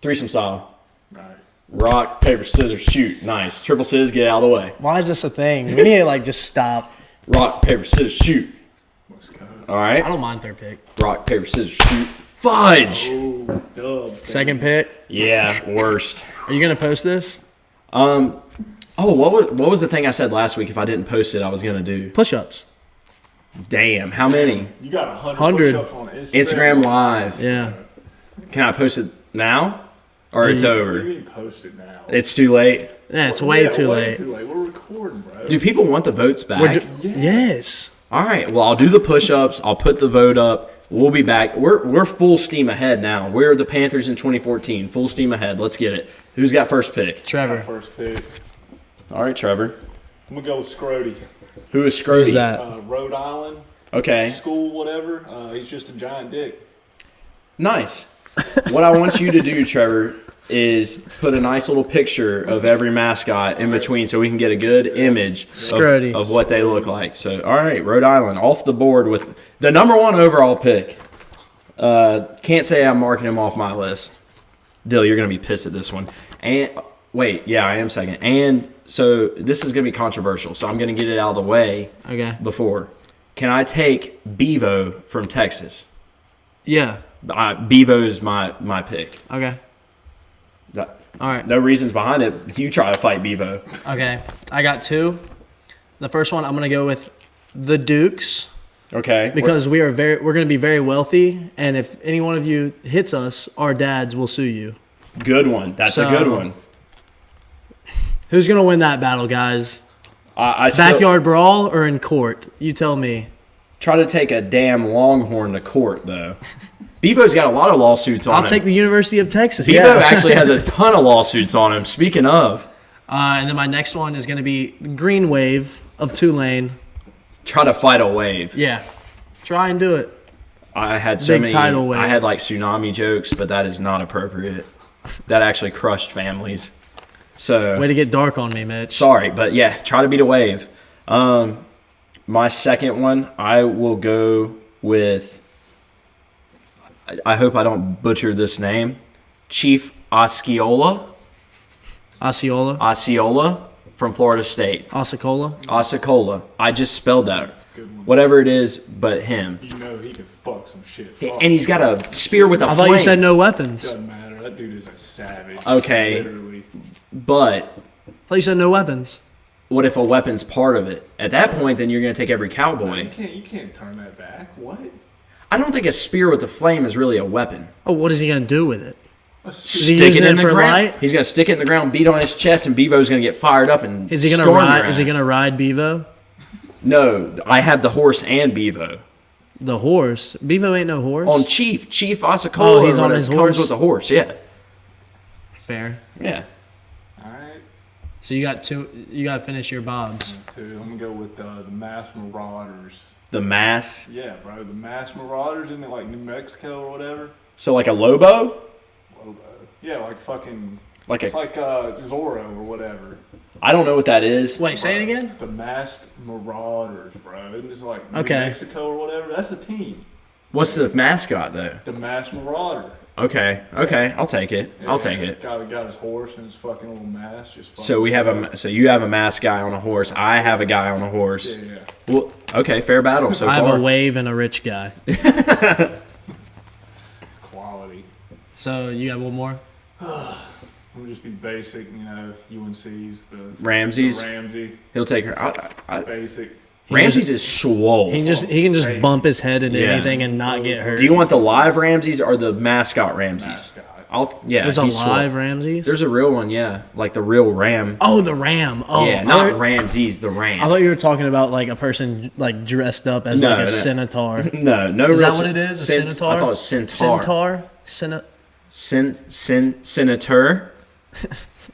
Threesome style. All right. Rock, paper, scissors, shoot. Nice. Triple scissors, get out of the way. Why is this a thing? We need to, just stop. Rock, paper, scissors, shoot. Let's go. All right. I don't mind third pick. Rock, paper, scissors, shoot. Fudge! Oh, dub. Second pick. Yeah, worst. Are you going to post this? Oh, what was the thing I said last week? If I didn't post it, I was going to do. Push-ups. Damn, how many? You got 100 push-ups on Instagram Live. Yeah. Can I post it now? Or it's over? You can post it now. It's too late? Yeah, it's way too late. We're recording, bro. Do people want the votes back? Yes. All right, well, I'll do the push-ups. I'll put the vote up. We'll be back. We're full steam ahead now. We're the Panthers in 2014. Full steam ahead. Let's get it. Who's got first pick? Trevor. First pick. All right, Trevor. I'm going to go with Scrody. Who is Scrody? Who's that? Rhode Island. Okay. School, whatever. He's just a giant dick. Nice. What I want you to do, Trevor, is put a nice little picture of every mascot in between so we can get a good image of what they look like. So, all right, Rhode Island off the board with the number 1 overall pick. Can't say I'm marking him off my list. Dill, you're going to be pissed at this one. And Wait, yeah, I am second. And so this is going to be controversial, so I'm going to get it out of the way Okay. before. Can I take Bevo from Texas? Yeah. Bevo's my pick. Okay. That- All right. No reasons behind it. You try to fight Bevo. Okay. I got two. The first one I'm gonna go with the Dukes Okay. because we're gonna be very wealthy, and if any one of you hits us, our dads will sue you. Good one. That's So- a good one. Who's gonna win that battle, guys? I still Backyard brawl or in court? You tell me. try to take a damn Longhorn to court, though. Bevo's got a lot of lawsuits on him. I'll take the University of Texas. Bevo yeah. actually has a ton of lawsuits on him. Speaking of, And then my next one is gonna be Green Wave of Tulane. try to fight a wave. Yeah. Try and do it. I had so Big many. tidal wave. I had like tsunami jokes, but that is not appropriate. That actually crushed families. So Way to get dark on me, Mitch. sorry, but yeah, try to beat a wave. My second one, I will go with. I hope I don't butcher this name. Chief Osceola Osceola. from Florida State. Osceola. Osceola. I just spelled that. Whatever it is, but him. You know he can fuck some shit. And he's got a spear with a I flame. thought you said no weapons. Doesn't matter. That dude is a savage. Okay. Literally. But I thought you said no weapons. what if a weapon's part of it? At that point, then you're going to take every You cowboy. can't turn that back. What? I don't think a spear with a flame is really a weapon. Oh, what is he gonna do with it? A Is he Stick using it in it the for ground. light? He's going to stick it in the ground, beat on his chest, and Bevo's going to get fired up and Is he gonna storm ride? your Is he ass. gonna ride Bevo? No, I have the horse and Bevo. The horse. Bevo ain't no horse. On Chief Osceola. Oh, he's or on whatever, his comes horse? with the horse, yeah. Fair. Yeah. All right. So you got two. You got to finish your bobs. Two. I'm gonna go with the Mass Marauders. The mass. Yeah, bro. The Mass Marauders, isn't it like New Mexico or whatever? So like a Lobo? Lobo. Yeah, like fucking. Like It's a, like Zorro or whatever. I don't know what that is. Wait, say it again. The Masked Marauders, bro. Isn't it like New Okay. Mexico or whatever? That's the team. What's the mascot though? The Masked Marauder. Okay, I'll take it. I'll take it. Got his horse and his fucking little mask. Just fucking So we have so you have a masked guy on a horse. I have a guy on a horse. Yeah. Well, okay, fair battle so I have far. a wave and a rich guy. It's quality. So you got one more. We'll just be basic, UNC's the Ramsey's? the Ramsey. He'll take her. Basic. Ramsey's is swole. He can just bump his head into Yeah. anything and not get hurt. Do you want the live Ramses or the mascot Ramses? Mascot. There's a he's swole. live Ramses. There's a real one, yeah, like the real ram. Oh, the ram. Oh, Yeah, I not thought- Ramses, the ram. I thought you were talking about like a person like dressed up as No, like a no. centaur. No. Is real that what it is? A centaur? I thought it was centaur. Centaur. Senator.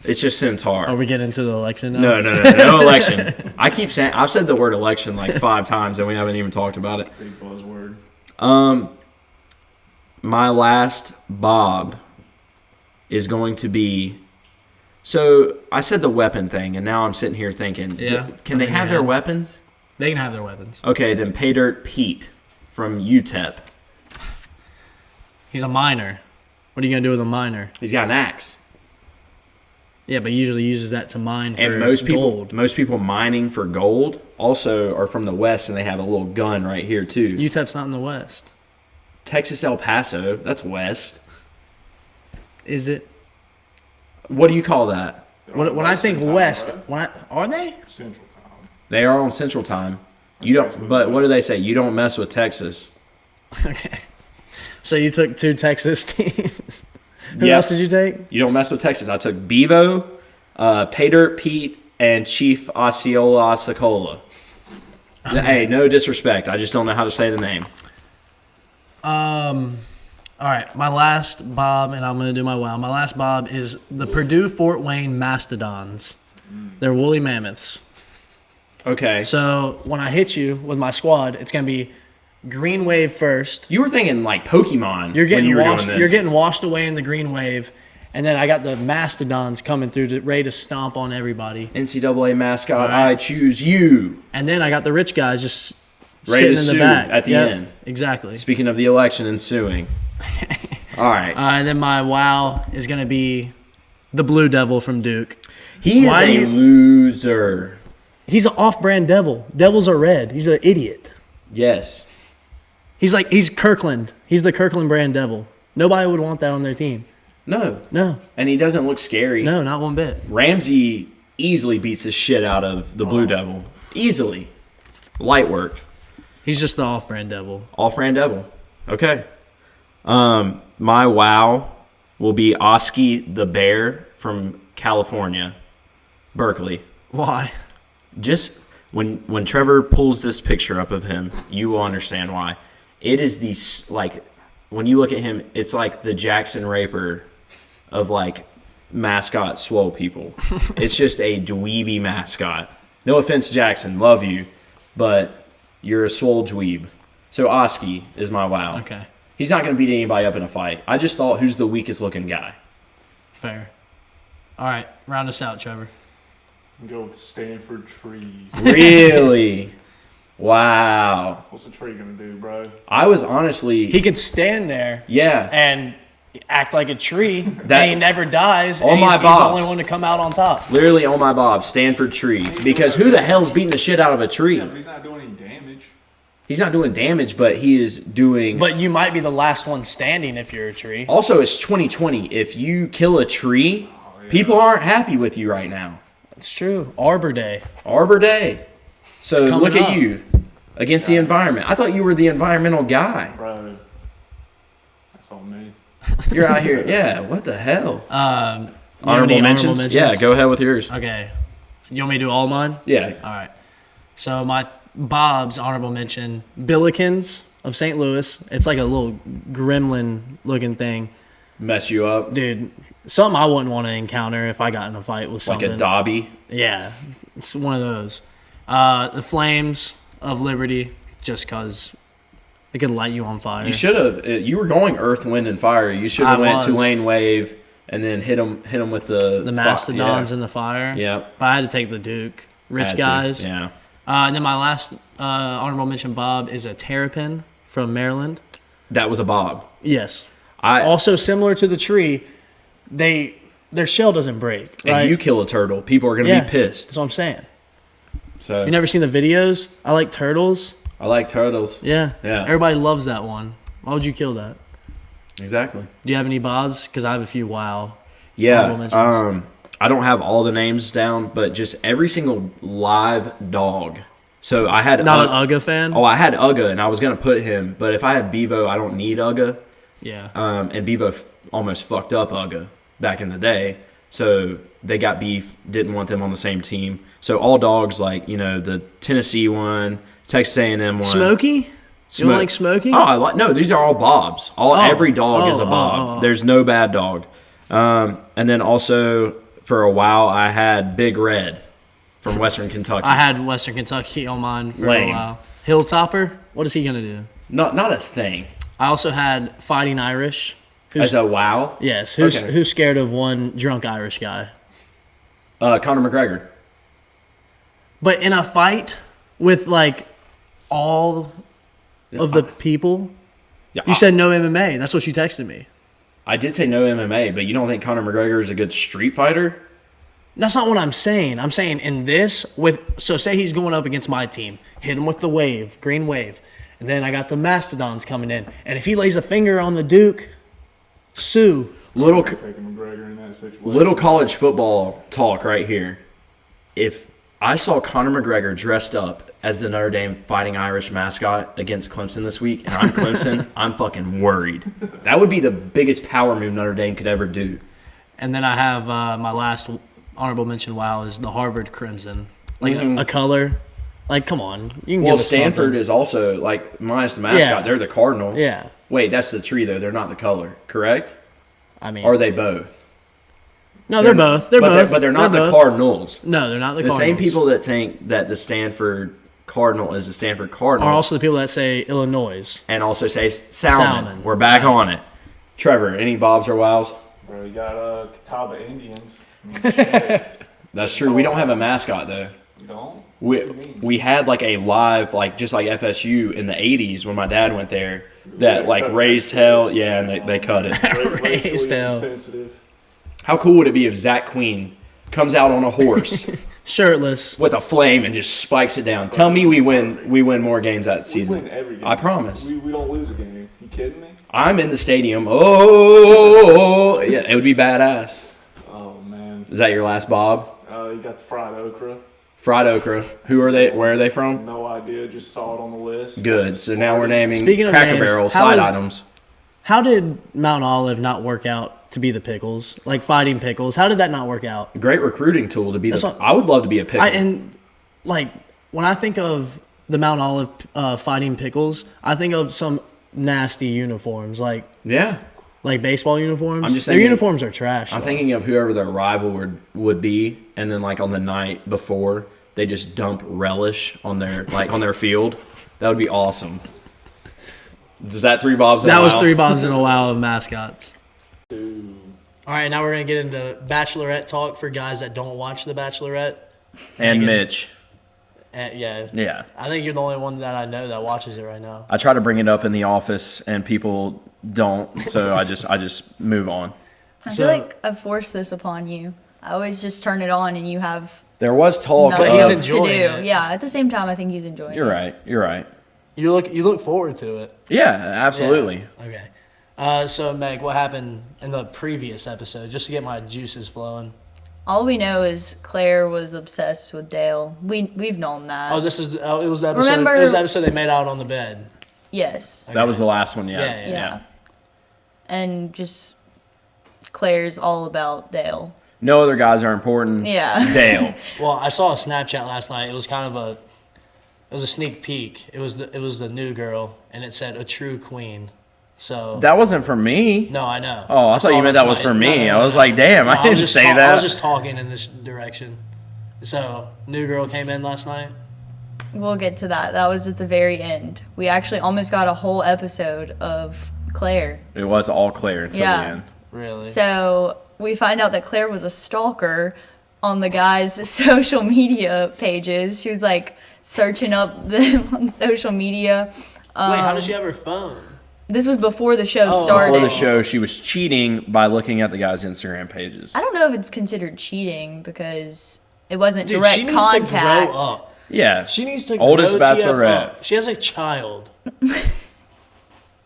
It's just centaur. Are we getting into the election now? No election. I've said the word election like 5 times and we haven't even talked about it. Big buzzword. My last Bob is going to be. So I said the weapon thing, and now I'm sitting here thinking, Yeah. can they have their weapons? They can have their weapons. Okay, then Pay Dirt Pete from UTEP. He's a miner. What are you gonna do with a miner? He's got an axe. Yeah, but he usually uses that to mine for And gold. most people mining for gold also are from the West, and they have a little gun right here too. UTEP's not in the West, Texas El Paso, that's West. is it? What do you call that? When I think West, are they? Central Time. They are on Central Time. You don't. But what do they say? You don't mess with Texas. Okay. So you took 2 Texas teams. Who Yeah. else did you take? You don't mess with Texas. I took Bevo, Pay Dirt Pete, and Chief Osceola. Hey, no disrespect. I just don't know how to say the name. All right, my last Bob, and I'm going to do my wow. My last Bob is the Purdue Fort Wayne Mastodons. They're woolly mammoths. Okay. So when I hit you with my squad, it's going to be green wave first. You were thinking like Pokemon. You're when getting you were washed. doing this. You're getting washed away in the green wave, and then I got the Mastodons coming through ready to stomp on everybody. NCAA mascot. All right. I choose you. And then I got the rich guys just Ready to sitting in sue the back at the Yep, end. Exactly. Speaking of the election and suing. All right. And then my wow is going to be The Blue Devil from Duke. He is a loser. He's an off-brand devil. Devils are red. He's an idiot. Yes. He's Kirkland. He's the Kirkland brand devil. Nobody would want that on their team. No. No. And he doesn't look scary. No, not one bit. Ramsey easily beats the shit out of the Blue Devil. Easily. Light work. He's just the off-brand devil. Off-brand devil. Okay. My wow will be Oski the Bear from California, Berkeley. Why? Just when Trevor pulls this picture up of him, you will understand why. It is when you look at him, it's like the Jackson Raper of like mascot swole people. It's just a dweeby mascot. No offense, Jackson, love you, but you're a swole dweeb. So Oski is my wow. Okay. He's not going to beat anybody up in a fight. I just thought, who's the weakest looking guy? Fair. All right, round us out, Trevor. Go with Stanford trees. Really? Wow. What's the tree gonna do, bro? I was honestly... He could stand there Yeah. and act like a tree, That- and he never dies, All and my he's the Bobs. only one to come out on top. Literally on my bob, Stanford tree. Because who the hell's beating the shit out of a tree? Yeah, but he's not doing any damage. He's not doing damage, but he is doing... But you might be the last one standing if you're a tree. Also, it's 2020. If you kill a tree, people aren't happy with you right now. It's true. Arbor Day. Arbor Day. So coming look at up. you against the environment. I thought you were the environmental guy. Bro, that's on me. You're out here. Yeah, what the hell? You have Honorable any mentions? Yeah, go ahead with yours. Okay. You want me to do all mine? Yeah. All right. So my Bob's honorable mention, Billikens of St. Louis. It's like a little gremlin-looking thing. Mess you up. Dude, something I wouldn't want to encounter if I got in a fight with Like something. a Dobby. Yeah, it's one of those. The Flames of Liberty, just because it could light you on fire. You should have. You were going Earth, Wind, and Fire. You should have I went was. Tulane Wave and then hit them with the Mastodons in the fire. Yeah. But I had to take the Duke. Rich Had to, guys. Yeah. And then my last honorable mention, Bob, is a terrapin from Maryland. That was a Bob. Yes. I Also similar to the tree, their shell doesn't break. and Right? you kill a turtle, people are gonna be pissed. That's what I'm saying. So You never seen the videos? I like turtles. I like turtles. Yeah. Yeah. Everybody loves that one. Why would you kill that? Exactly. Do you have any Bobs? Because I have a few. Wow. Honorable Yeah. mentions. I don't have all the names down, but just every single live dog. So I had Not an Ugga fan. Oh, I had Ugga, and I was gonna put him, but if I have Bevo, I don't need Ugga. Yeah. And Bevo almost fucked up Ugga back in the day. So they got beef, didn't want them on the same team. So all dogs, like, the Tennessee one, Texas A&M one. Smokey? You Smoke. don't like Smokey? Oh, no, these are all Bobs. Every dog is a Bob. There's no bad dog. And then also, for a while, I had Big Red from Western Kentucky. I had Western Kentucky on mine for Lame. a while. Hilltopper? What is he going to do? Not a thing. I also had Fighting Irish. As a wow? Yes. Okay. Who's scared of one drunk Irish guy? Conor McGregor. But in a fight with, like, all of the people? Yeah, You said no MMA. That's what you texted me. I did say no MMA, but you don't think Conor McGregor is a good street fighter? That's not what I'm saying. I'm saying in this, so say he's going up against my team, hit him with the wave, green wave, and then I got the Mastodons coming in. And if he lays a finger on the Duke, sue. Little Taking McGregor in that situation. Little college football talk right here. If I saw Conor McGregor dressed up as the Notre Dame Fighting Irish mascot against Clemson this week, and I'm Clemson, I'm fucking worried. That would be the biggest power move Notre Dame could ever do. And then I have my last honorable mention, wow, is the Harvard Crimson. Like Mhm. a color. Like, come on. You can Well, give us Stanford something. is also, like, minus the mascot, Yeah. they're the Cardinal. Yeah. Wait, that's the tree, though. They're not the color, correct? I mean, Or are they both? no, they're both. They're both. But they're not the both. Cardinals. No, they're not the The Cardinals. same people that think that the Stanford Cardinal is the Stanford Cardinals are also the people that say Illinois. and also say Salmon. Salmon. We're back on it. Trevor, any Bobs or Wows? Bro, you got Catawba Indians. I mean, shit. That's true. We don't have a mascot, though. You don't? We What do you mean? we had like a live, like just like FSU in the 80s when my dad went there, that like raised hell. Yeah, and they cut it. Raised hell. Sensitive. How cool would it be if Zach Queen comes out on a horse Shirtless. with a flame and just spikes it down? Tell me we win more games that We season. win every game. I promise. We don't lose a game. You kidding me? I'm in the stadium. Oh, yeah, it would be badass. Oh man. Is that your last Bob? You got the fried okra. Fried okra. Who are they? Where are they from? No idea. Just saw it on the list. Good. So now we're naming Speaking of Cracker names, Barrel how side is- items. How did Mount Olive not work out to be the Pickles? Like Fighting Pickles. How did that not work out? Great recruiting tool to be That's the. what- I would love to be a pickle. And like when I think of the Mount Olive Fighting Pickles, I think of some nasty uniforms, like yeah. baseball uniforms. I'm just Their thinking- uniforms are trash. I'm though. thinking of whoever their rival would be, and then like on the night before, they just dump relish on their field. That would be awesome. Is that 3 Bobs? That was wow? 3 Bobs in a Wow of mascots. Dude. All right, now we're gonna get into Bachelorette talk for guys that don't watch the Bachelorette. And Megan. Mitch. Yeah, Yeah. I think you're the only one that I know that watches it right now. I try to bring it up in the office, and people don't, so I just move on. I So- feel like I've forced this upon you. I always just turn it on and you have There was talk. nothing he's else to do. enjoying it. Yeah, at the same time, I think he's enjoying You're it. right. You look forward to it. Yeah, absolutely. Yeah. Okay. So Meg, what happened in the previous episode? Just to get my juices flowing. All we know is Claire was obsessed with Dale. We've known that. Oh, it was the episode. Remember- It was the episode they made out on the bed. Yes. That was the last one. Yeah. Yeah. And just Claire's all about Dale. No other guys are important. Yeah. Dale. Well, I saw a Snapchat last night. It was kind of a sneak peek. It was the new girl, and it said a true queen. So That wasn't for me. no, I know. Oh, I thought saw you it meant last that was night. for me. No, I was like, damn, I didn't say that. I was just talking in this direction. So new girl came in last night. We'll get to that. That was at the very end. We actually almost got a whole episode of Claire. It was all Claire until Yeah. the end. Really? So we find out that Claire was a stalker on the guys' social media pages. She was like searching up them on social media. Wait, how did she have her phone? This was before the show Oh, started. Before the show, she was cheating by looking at the guys' Instagram pages. I don't know if it's considered cheating because it wasn't Dude, direct she needs contact. to grow up. Yeah. She needs to Oldest grow TF Bachelorette. up. She has a child.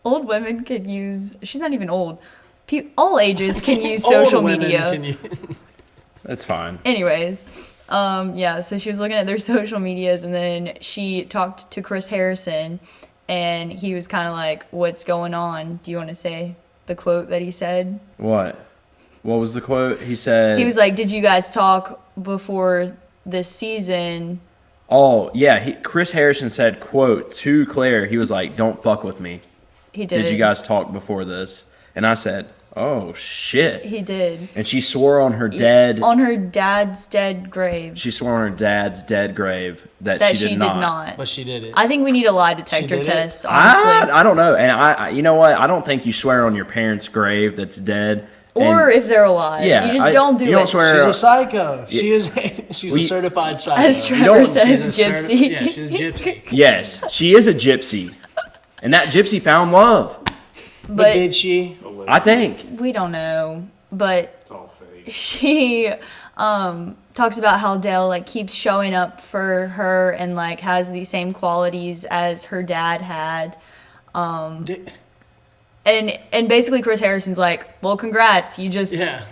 Old women could use. She's not even old. All ages can use Old social women media. can use- That's fine. Anyways, yeah, so she was looking at their social medias and then she talked to Chris Harrison and he was kind of like, what's going on? Do you want to say the quote that he said? What? What was the quote? He said. He was like, did you guys talk before this season? Oh, yeah. Chris Harrison said, quote, to Claire, he was like, don't fuck with me. He did. Did you guys talk before this? And I said, oh, shit. He did. And she swore on her dead. On her dad's dead grave. She swore on her dad's dead grave that, That she did not. But she did it. I think we need a lie detector did it? test, honestly. I don't know. And I you know what? I don't think you swear on your parents' grave that's dead. Or if they're alive. Yeah, You just don't do you it. don't swear. She's a psycho. She is. She's We- a certified psycho. As You Trevor don't- says, She's a gypsy. yeah, she's a gypsy. Yes, she is a gypsy. And that gypsy found love. But But did she? I think. we don't know. But It's all fake. she talks about how Dale like keeps showing up for her and like has the same qualities as her dad had. Did- And basically Chris Harrison's like, well, congrats, you just yeah.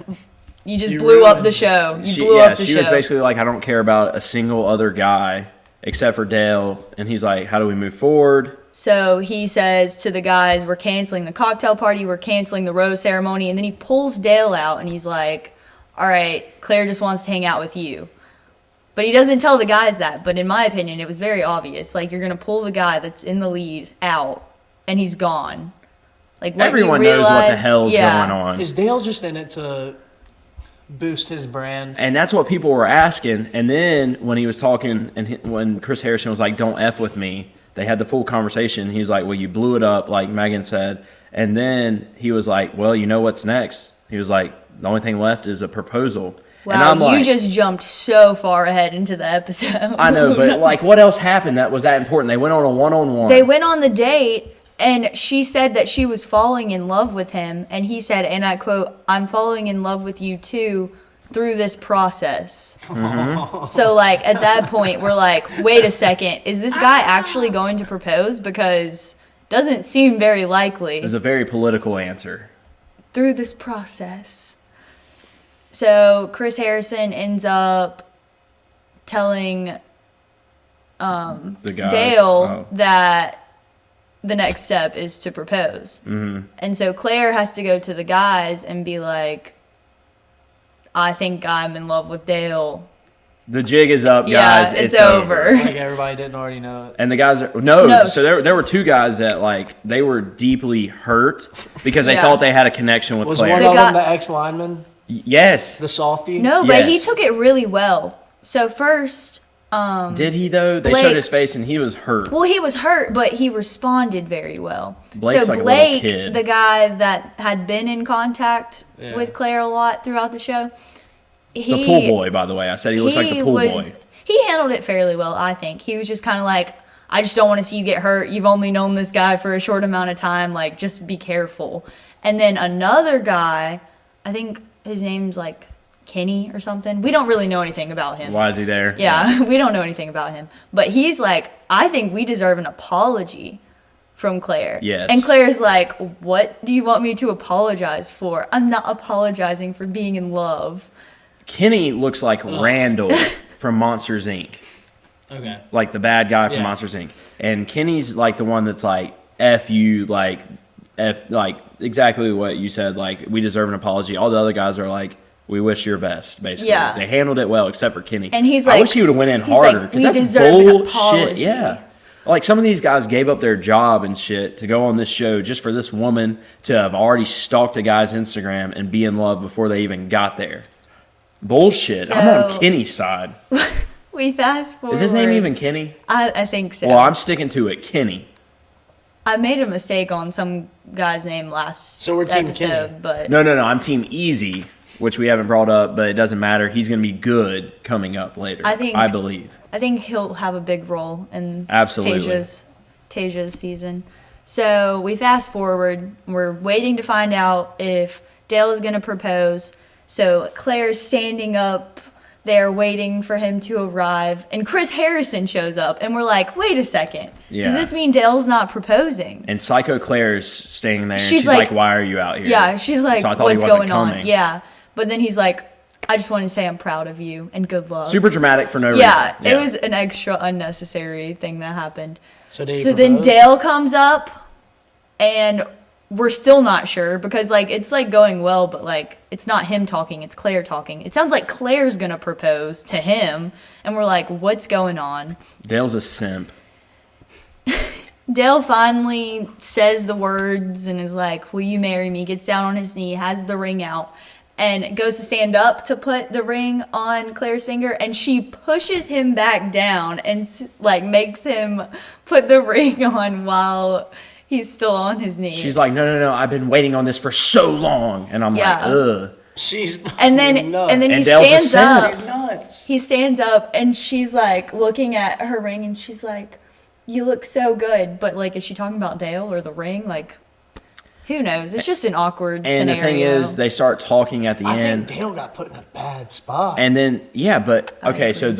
You blew up ruined the it. show. You She, blew yeah, up the she show. was basically like, I don't care about a single other guy except for Dale. And he's like, how do we move forward? So he says to the guys, we're canceling the cocktail party, we're canceling the rose ceremony, and then he pulls Dale out and he's like, all right, Claire just wants to hang out with you. But he doesn't tell the guys that, but in my opinion, it was very obvious. Like, you're going to pull the guy that's in the lead out, and he's gone. Like, what Everyone you knows what the realize- hell's yeah. going on. Is Dale just in it to boost his brand? And that's what people were asking. And then when he was talking, and when Chris Harrison was like, don't F with me, they had the full conversation. He's like, well, you blew it up, like Megan said. And then he was like, well, you know what's next? He was like, the only thing left is a proposal. And Wow, I'm you like, just jumped so far ahead into the episode. I know, but like, what else happened that was that important? They went on a one-on-one. They went on the date, And she said that she was falling in love with him. And he said, and I quote, "I'm falling in love with you too through this process." So, like, at that point, we're like, wait a second. Is this guy actually going to propose? Because doesn't seem very likely. It was a very political answer. Through this process. So Chris Harrison ends up telling The guys, Dale that the next step is to propose. Mm-hmm. And so Claire has to go to the guys and be like, "I think I'm in love with Dale." The jig is up, Yeah, guys. it's over. Like everybody didn't already know it. And the guys are no. No. So there were two guys that like they were deeply hurt because they Yeah. thought they had a connection with Was Claire. one They of got- them the ex-lineman, Yes. the softie? No, but he Yes. took it really well. So first, Did he though? They Blake- showed his face and he was hurt. well, he was hurt, but he responded very well. Blake's so like a little Blake, kid. the guy that had been in contact Yeah. with Claire a lot throughout the show, The pool boy, by the way. I said he looks like the pool boy. He handled it fairly well, I think. He was just kind of like, "I just don't want to see you get hurt. You've only known this guy for a short amount of time. Like, just be careful." And then another guy, I think his name's like Kenny or something. We don't really know anything about him. Why is he there? Yeah, we don't know anything about him. But he's like, "I think we deserve an apology from Claire." Yes. And Claire's like, "What do you want me to apologize for? I'm not apologizing for being in love." Kenny looks like Randall from Monsters Inc. Okay. Like the bad guy from Yeah. Monsters Inc. And Kenny's like the one that's like F you, like exactly what you said, like we deserve an apology. All the other guys are like, we wish your best, basically. Yeah. They handled it well except for Kenny. And he's I like- wish he would have went in he's harder like, because "We that's deserve an bullshit. apology." Yeah. Like some of these guys gave up their job and shit to go on this show just for this woman to have already stalked a guy's Instagram and be in love before they even got there. Bullshit. I'm on So- Kenny's side. We fast forward. Is his name even Kenny? I think so. Well, I'm sticking to it, Kenny. I made a mistake on some guy's name last So we're Team episode, Kenny. but No, I'm Team Easy, which we haven't brought up, but it doesn't matter. He's going to be good coming up later. I believe. I think he'll have a big role in Absolutely. Taja's season. So we fast forward. We're waiting to find out if Dale is going to propose. So Claire's standing up there waiting for him to arrive, and Chris Harrison shows up, and we're like, wait a second. Yeah. Does this mean Dale's not proposing? And Psycho Claire's staying there. And She's she's like, like- "Why are you out here?" Yeah, she's like, So I thought he what's wasn't going on? coming. Yeah. But then he's like, "I just want to say I'm proud of you and good luck." Super dramatic for no Yeah, reason. it was an extra unnecessary thing that happened. So, did he So then propose? Dale comes up, and we're still not sure because like it's like going well, but like it's not him talking, it's Claire talking. It sounds like Claire's gonna propose to him, and we're like, what's going on? Dale's a simp. Dale finally says the words and is like, "Will you marry me?" Gets down on his knee, has the ring out, and goes to stand up to put the ring on Claire's finger, and she pushes him back down and like makes him put the ring on while he's still on his knee. She's like, no, I've been waiting on this for so long. And I'm like, Yeah. ugh. She's and then nuts. and then he And Dale's a stands simp. up. She's nuts. He stands up and she's like looking at her ring and she's like, "You look so good." But like, is she talking about Dale or the ring? Like, who knows? It's just an awkward And scenario. the thing is, they start talking at the I end. think Dale got put in a bad spot. And then, yeah, but okay. So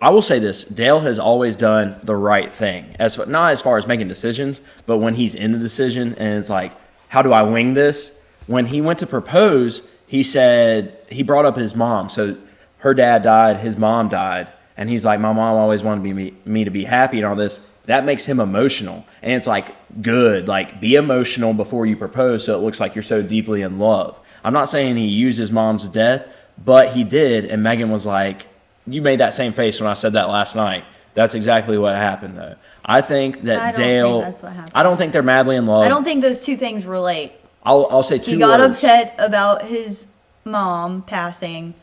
I will say this: Dale has always done the right thing, not as far as making decisions, but when he's in the decision and it's like, how do I wing this? When he went to propose, he said he brought up his mom. So her dad died, his mom died, and he's like, my mom always wanted me to be happy and all this. That makes him emotional, and it's like good. Like, be emotional before you propose, so it looks like you're so deeply in love. I'm not saying he used his mom's death, but he did, and Megan was like, "You made that same face when I said that last night." That's exactly what happened, though. I think that I don't Dale. think that's what happened. I don't think they're madly in love. I don't think those two things relate. I'll say two He got words. upset about his mom passing,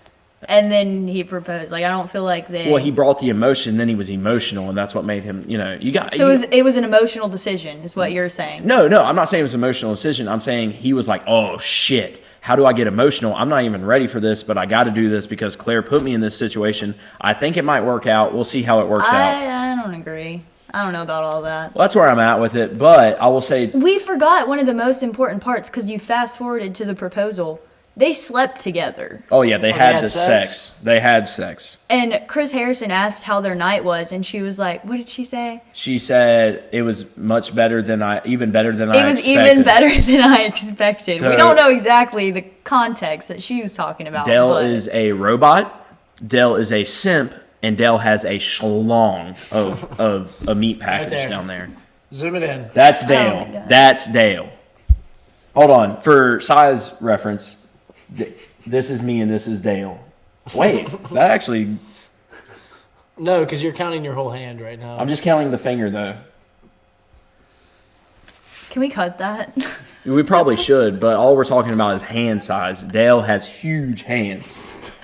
and then he proposed. Like, I don't feel like they. Well, he brought the emotion, then he was emotional, and that's what made him. You got. So it was an emotional decision, is what you're saying. No, I'm not saying it was an emotional decision. I'm saying he was like, oh, shit. How do I get emotional? I'm not even ready for this, but I got to do this because Claire put me in this situation. I think it might work out. We'll see how it works out. I don't agree. I don't know about all that. Well, that's where I'm at with it. But I will say, We forgot one of the most important parts because you fast forwarded to the proposal. They slept together. oh yeah, they they had had the sex? sex. They had sex. And Chris Harrison asked how their night was, and she was like, what did she say? She said it was much better than even better than It I was expected. even better than I expected. So- we don't know exactly the context that she was talking about. Dell but is a robot. Dell is a simp, and Dell has a schlong of a meat package there. down there. Zoom it in. That's my Dale. God. That's Dale. Hold on. For size reference, this is me and this is Dale. Wait, that actually, No, because you're counting your whole hand right now. I'm just counting the finger though. Can we cut that? We probably should, but all we're talking about is hand size. Dale has huge hands.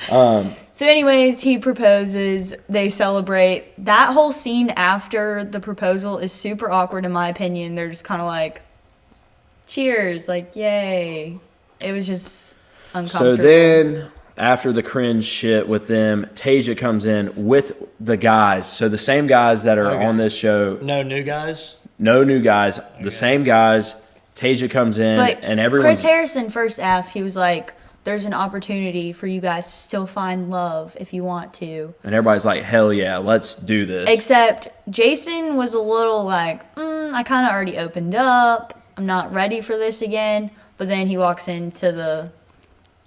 So anyways, he proposes, they celebrate. That whole scene after the proposal is super awkward in my opinion. They're just kind of like, cheers, like, yay. It was just So uncomfortable. then, after the cringe shit with them, Tasia comes in with the guys. So the same guys that are Okay. on this show, No new guys? no new guys, the same guys. Tasia comes in, But and everyone. Chris Harrison first asked, he was like, there's an opportunity for you guys to still find love if you want to. And everybody's like, hell yeah, let's do this. Except Jason was a little like, I kind of already opened up. I'm not ready for this again. But then he walks into the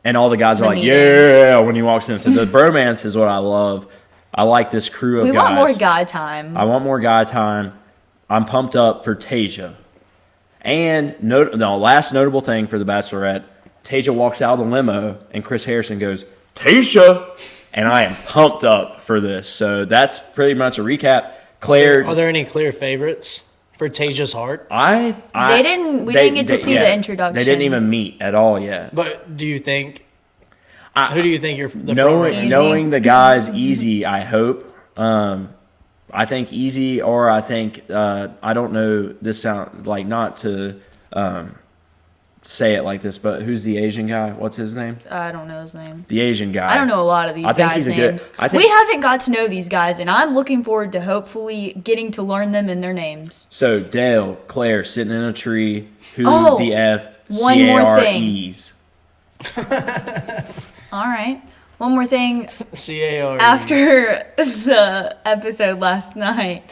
And all the guys are The like, meeting. yeah, when he walks in. So the bromance is what I love. I like this crew of we guys. want more guy time. I want more guy time. I'm pumped up for Tasia. And last notable thing for the Bachelorette, Tasia walks out of the limo and Chris Harrison goes, Tasia! And I am pumped up for this. So that's pretty much a recap. Claire, Are there any clear favorites for Tasia's heart? we didn't get to see the introductions. They didn't even meet at all yet. But do you think, I- who do you think you're the front runner? knowing the guys easy, I hope. I think easy, or I think I don't know. This sound like not to say it like this, but who's the Asian guy? What's his name? I don't know his name. The Asian guy. I don't know a lot of these I think guys' he's a good- names. I think- We haven't got to know these guys, and I'm looking forward to hopefully getting to learn them and their names. So Dale, Claire sitting in a tree. Who Oh, the F? one more thing. C-A-R-Es. All right. One more thing. CAR. After the episode last night,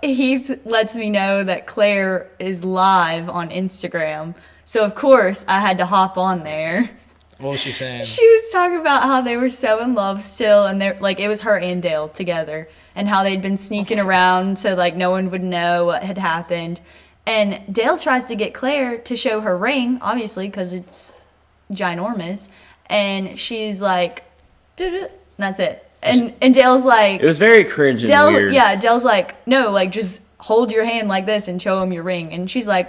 Heath lets me know that Claire is live on Instagram. So, of course, I had to hop on there. What was she saying? She was talking about how they were so in love still, and they're like, it was her and Dale together, and how they'd been sneaking around so like no one would know what had happened. And Dale tries to get Claire to show her ring, obviously, because it's ginormous. And she's like, "Doo-doo," that's it. And Dale's like, It was very cringe and weird. yeah, Dale's like, no, like just hold your hand like this and show him your ring. And she's like,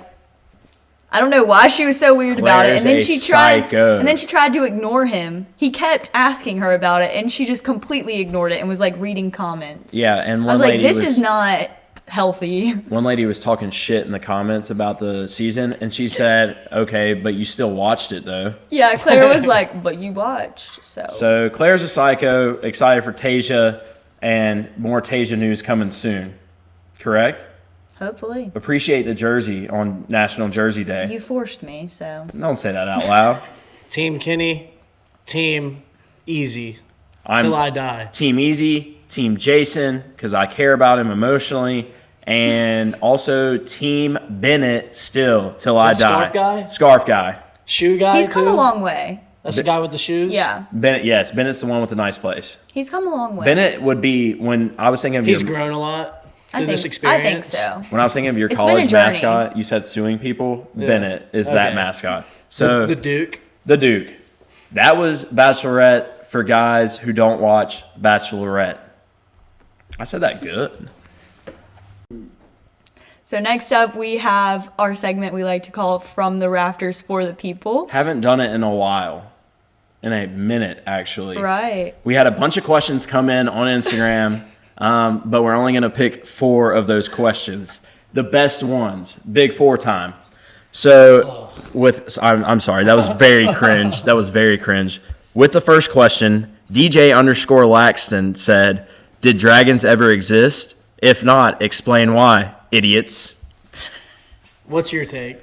I don't know why she was so weird about it. Claire's And then a she tries, psycho. and then she tried to ignore him. He kept asking her about it, and she just completely ignored it and was like reading comments. Yeah, and I one was like, lady this is not healthy. One lady was talking shit in the comments about the season, and she said, "Okay, but you still watched it though." Yeah, Claire was like, but you watched, so. So Claire's a psycho. Excited for Tasia, and more Tasia news coming soon. Correct? Hopefully. Appreciate the jersey on National Jersey Day. You forced me, so. Don't say that out loud. Team Kenny, Team Easy. I'm Till I die. Team Easy, Team Jason, because I care about him emotionally, and also Team Bennett still till I that die. Scarf guy? Scarf guy. Shoe guy, He's come too? a long way. That's the guy with the shoes? Yeah, Bennett, yes, Bennett's the one with the nice place. he's come a long way. Bennett would be when I was thinking of He's your, grown a lot I through think, this I think experience. so. when I was thinking of your It's been a college journey. mascot. You said suing people. Bennett is that Okay. mascot. So The Duke. the Duke. That was Bachelorette for guys who don't watch Bachelorette. I said that good. So next up, we have our segment we like to call From the Rafters for the People. Haven't done it in a while. In a minute, actually. Right. We had a bunch of questions come in on Instagram, but we're only going to pick 4 of those questions. The best ones. Big 4 time. So, I'm sorry. That was very cringe. That was very cringe. With the first question, DJ_Laxton said, "Did dragons ever exist? If not, explain why, idiots. What's your take?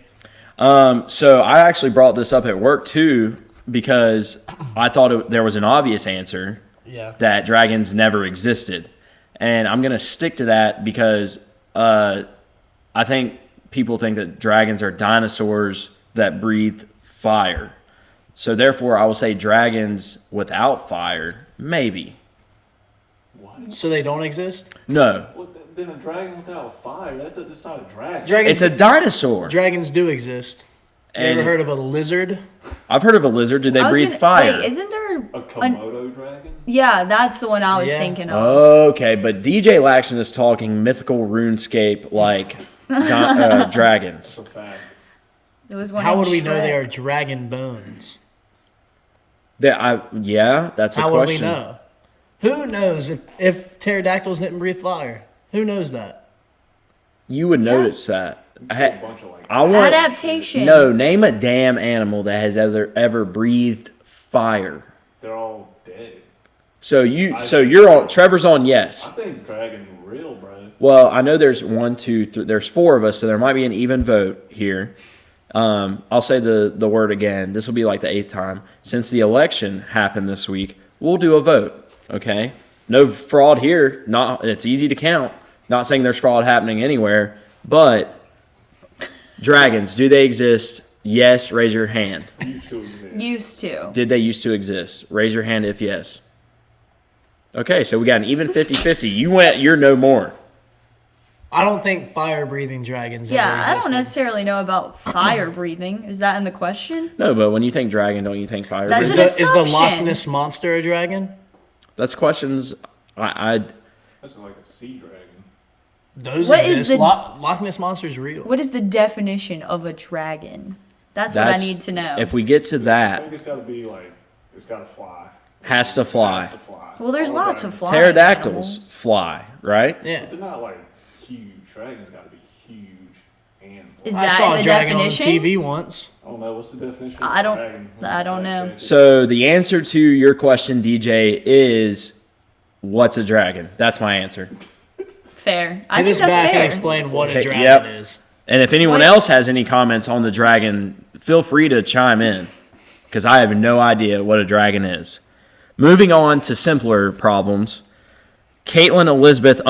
So I actually brought this up at work too because I thought there was an obvious answer Yeah. that dragons never existed. And I'm going to stick to that because I think people think that dragons are dinosaurs that breathe fire. So therefore, I will say dragons without fire, maybe. So they don't exist? No, Well, then a dragon without fire, that's not a dragon. Dragons, it's a dinosaur. dragons do exist. You And ever heard of a lizard? I've heard of a lizard. Do they I was breathe gonna- fire? Wait, isn't there? A Komodo dragon? Yeah, that's the one I was Yeah. thinking of. Okay, but DJ Laxton is talking mythical RuneScape like dragons. That's a fact. There was one. How in would we know they Shrek. are dragon bones? Yeah, that's a How question. would we know? Who knows if pterodactyls didn't breathe fire? Who knows that? You would notice that. Just a bunch of like I want Adaptation. no name a damn animal that has ever breathed fire. they're all dead. So you're on. Trevor's on yes. I think dragons are real, bro. Well, I know there's 1, 2, 3. There's 4 of us, so there might be an even vote here. I'll say the word again. This will be like the 8th time since the election happened this week. We'll do a vote. Okay, no fraud here. Not it's easy to count. Not saying there's fraud happening anywhere, but dragons, do they exist? Yes, raise your hand. Used to exist. Used to. Did they used to exist? Raise your hand if yes. Okay, so we got an even 50-50. You're no more. I don't think fire-breathing dragons ever Yeah, I don't existed. necessarily know about fire breathing. Is that in the question? No, but when you think dragon, don't you think fire? That's breathing? an Is the Loch assumption. Ness Monster a dragon? That's questions. That's like a sea dragon. Those What is exist. the- Loch Ness Monster's real. What is the definition of a dragon? That's what I need to know. If we get to I that, think it's got to be like, it's got to fly. has to fly. Has to fly. Well, there's All lots of dragons. flying Pterodactyls animals. fly, right? Yeah. They're not like huge. Dragons got to be huge animals. Is I that saw the a dragon definition? on TV once. I don't know. What's the definition I of don't- dragon? I don't know. So the answer to your question, DJ, is what's a dragon? That's my answer. Fair. I Hit think us that's back fair. and explain what Okay, a dragon yep. is. And if anyone Wait. else has any comments on the dragon, feel free to chime in because I have no idea what a dragon is. Moving on to simpler problems, Caitlin Elizabeth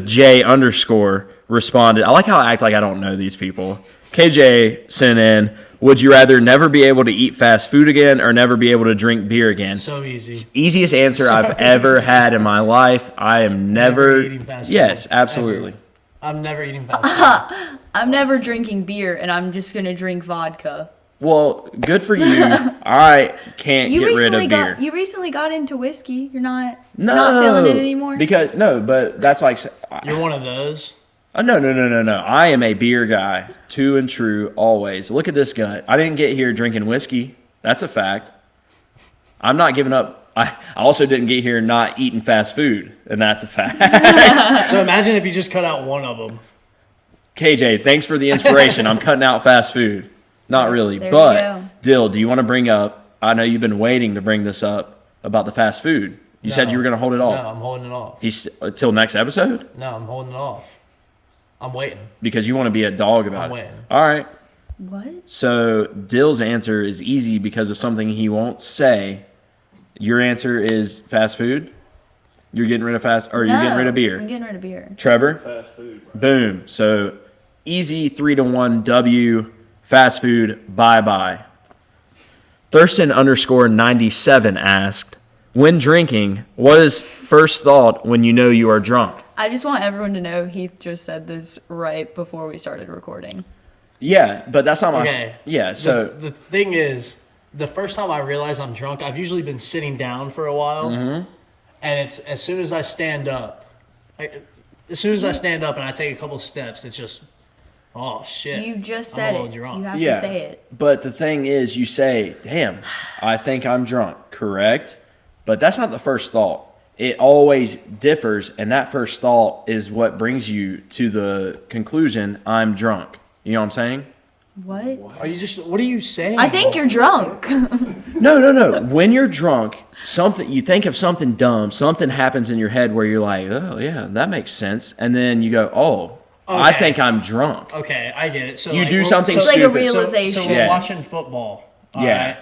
J _ responded. I like how I act like I don't know these people. KJ sent in, would you rather never be able to eat fast food again or never be able to drink beer again? So easy. Easiest answer I've ever had in my life. I am never eating fast food. Yes, absolutely. I'm never eating fast food. I'm never drinking beer, and I'm just gonna drink vodka. Well, good for you. I can't You get rid recently of beer. got you recently got into whiskey. You're not feeling it anymore. Because no, but that's like You're one of those. no. I am a beer guy, true and true, always. Look at this gut. I didn't get here drinking whiskey. That's a fact. I'm not giving up. I also didn't get here not eating fast food, and that's a fact. So imagine if you just cut out one of them. KJ, thanks for the inspiration. I'm cutting out fast food. Not really, There you but go. Dill, do you want to bring up? I know you've been waiting to bring this up about the fast food. You said No. you were going to hold it off. No, I'm holding it off. Till next episode No, I'm holding it off. I'm waiting. because you want to be a dog about I'm it. waiting. All right. What? So Dill's answer is easy because of something he won't say. Your answer is fast food. You're getting rid of you're getting rid of I'm beer. getting rid of beer. Trevor, Fast food, bro. boom. So easy 3-1 W. Fast food. Bye bye. Thurston _97 asked, when drinking, what is first thought when you know you are drunk? I just want everyone to know Heath just said this right before we started recording. Yeah, but that's not my. Okay. Yeah. So The thing is, the first time I realize I'm drunk, I've usually been sitting down for a while, and it's as soon as I stand up, and I take a couple steps, it's just, oh shit. You just I'm said a little it. drunk. You have yeah. to say it. But the thing is, you say, "Damn, I think I'm drunk." Correct. But that's not the first thought. It always differs, and that first thought is what brings you to the conclusion, I'm drunk. You know what I'm saying? What? Are you just? What are you saying? I think you're drunk. No. When you're drunk, you think of something dumb, something happens in your head where you're like, oh yeah, that makes sense, and then you go, oh, I think I'm drunk. Okay, I get it. So You like, do something It's stupid. like a realization. So we're Yeah. watching football. All Yeah. right?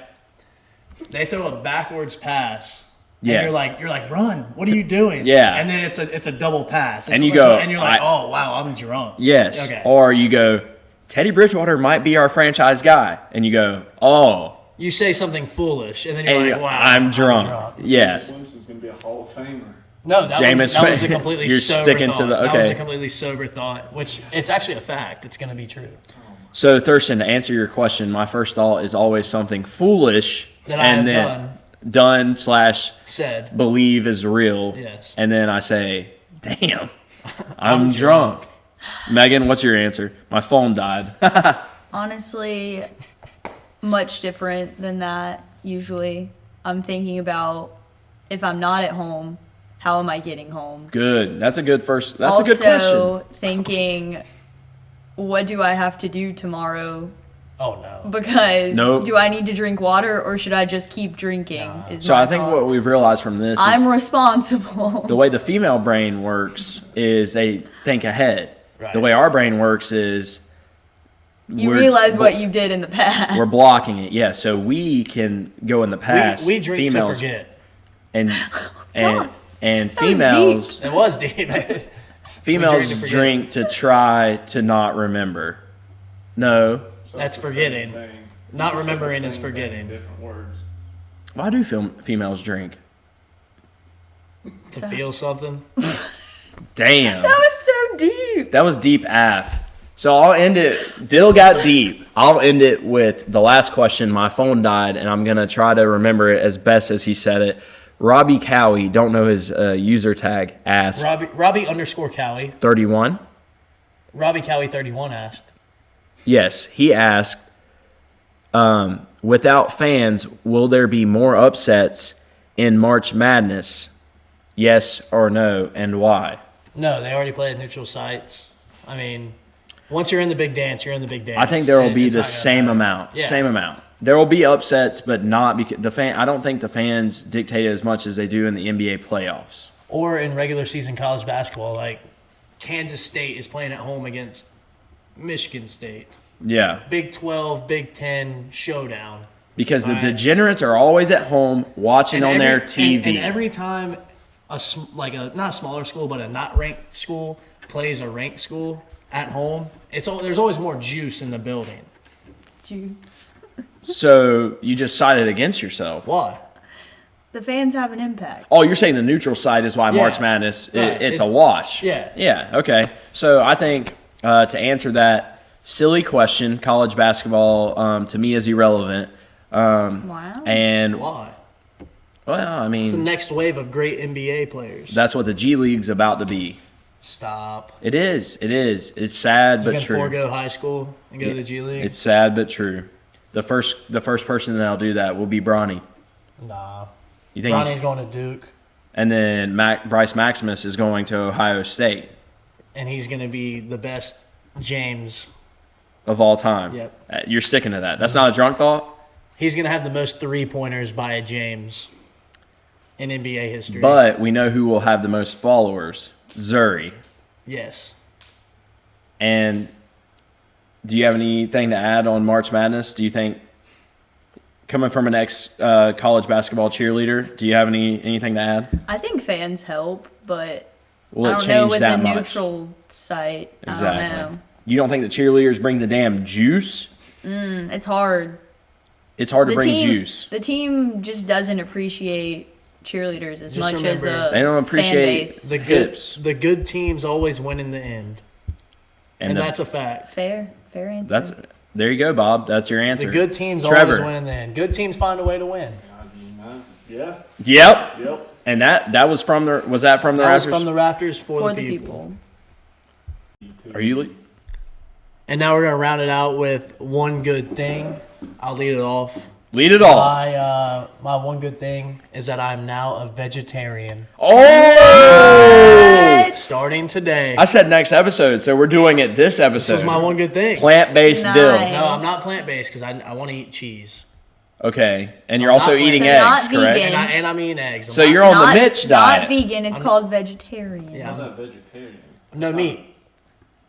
They throw a backwards pass. Yeah. And you're like, run! What are you doing? Yeah. And then it's a double pass. And you go, and you're like, oh wow, I'm drunk. Yes. Okay. Or you go, Teddy Bridgewater might be our franchise guy, and you go, oh, You say something foolish, and then you're and like, wow, I'm drunk. Yes. Jameis Winston's going to be a Hall of Famer. No, that Jameis was a completely You're sober sticking thought. to the- That was okay. a completely sober thought, which it's actually a fact. It's going to be true. So Thurston, to answer your question, my first thought is always something foolish That I have done / Said. believe is real. Yes. And then I say, damn, I'm drunk. Megan, what's your answer? My phone died. Honestly, much different than that. Usually, I'm thinking about if I'm not at home, how am I getting home? Good. That's a good first. That's Also, a good question. thinking, what do I have to do tomorrow? Oh no. Because Nope. do I need to drink water or should I just keep drinking? Is So my I think thought. what we've realized from this I'm is responsible. the way the female brain works is they think ahead. Right. The way our brain works is You we're- realize what you did in the past. We're blocking it. Yeah. So we can go in the past. We drink females, to forget. and and was females It was deep. females drink to forget. drink to try to not remember. No. So That's it's the same forgetting. thing. Not You just said the remembering is same thing in forgetting. Different words. Why do females drink? To feel something. Damn. That was so deep. That was deep af. So I'll end it. Dill got deep. I'll end it with the last question. My phone died, and I'm gonna try to remember it as best as he said it. Robbie Cowie, don't know his user tag, asked Robbie _ Cowie. 31. Robbie Cowie 31 asked. Yes, he asked. Without fans, will there be more upsets in March Madness? Yes or no, and why? No, they already play at neutral sites. I mean, once you're in the big dance, you're in the big dance. I think there will and be it's the not gonna same matter. amount. Yeah. Same amount. There will be upsets, but not because I don't think the fans dictate as much as they do in the NBA playoffs. Or in regular season college basketball, like Kansas State is playing at home against Michigan State. Yeah, Big 12, Big 10 showdown. because the Right. degenerates are always at home watching on their TV. And every time not a smaller school, but a not ranked school plays a ranked school at home, there's always more juice in the building. Juice. So you just sided against yourself. Why? The fans have an impact. Oh, you're saying the neutral side is why Yeah. March Madness Right. it's a wash. Yeah. Yeah. Okay. So I think to answer that silly question, college basketball to me is irrelevant. Wow. And Why? well, I It's the mean, next wave of great NBA players. that's what the G League's about to be. Stop. It is. It is. It's sad You but can true. forego high school and go to the G League? It's sad but true. The first person that'll do that will be Bronny. Nah. You think? Ronnie's going to Duke, And then Bryce Maximus is going to Ohio State and he's going to be the best James. of all time. Yep. You're sticking to that. That's not a drunk thought. He's going to have the most three-pointers by a James in NBA history. But we know who will have the most followers. Zuri. Yes. And do you have anything to add on March Madness? Do you think, coming from an ex-college basketball cheerleader, do you have anything to add? I think fans help, but Will I it don't change know with that the much? neutral site. Exactly. I don't know. You don't think the cheerleaders bring the damn juice? It's hard. It's hard to The bring team, juice. The team just doesn't appreciate cheerleaders as Just much as remember, a They don't fan appreciate base. hips. The good teams always win in the end. And the- that's a fact. Fair answer. That's there you go, Bob. That's your answer. The good teams Trevor. always win in the end. Good teams find a way to win. Yeah. Yep. Yep. And that was from the was that from the That was Raptors? from the Rafters for, for the the people. people. Are you? And now we're going to round it out with one good thing. I'll lead it off. Lead it all. My one good thing is that I'm now a vegetarian. Oh! Starting today. I said next episode, so we're doing it this episode. This was my one good thing. Plant-based Nice. dill. No, I'm not plant-based because I want to eat cheese. Okay, and So you're also not eating So eggs, not correct? vegan. And I'm eating eggs. I'm So not- you're on Not- the Mitch Not diet. vegan. It's called vegetarian. Yeah. How's that vegetarian? no meat.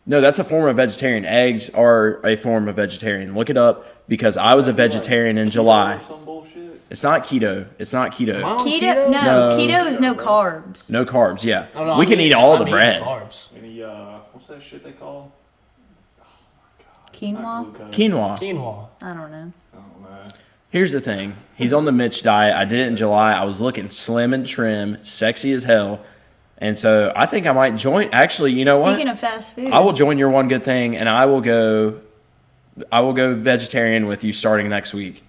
No, that's a form of vegetarian. Eggs are a form of vegetarian. Look it up because I was a vegetarian in July. Or some bullshit? It's not keto. It's not Am I keto. on Keto? No, No. keto is no carbs. No carbs. Yeah, Oh, no, we I'm can eat eating- all I'm the eating bread. Carbs. Any what's that shit they call? Quinoa? Not glucose. Quinoa. Quinoa. I don't know. I don't know. Here's the thing. He's on the Mitch diet. I did it in July. I was looking slim and trim, sexy as hell. And so I think I might join. Actually, you know Speaking what? of fast food, I will join your one good thing, and I will go vegetarian with you starting next week.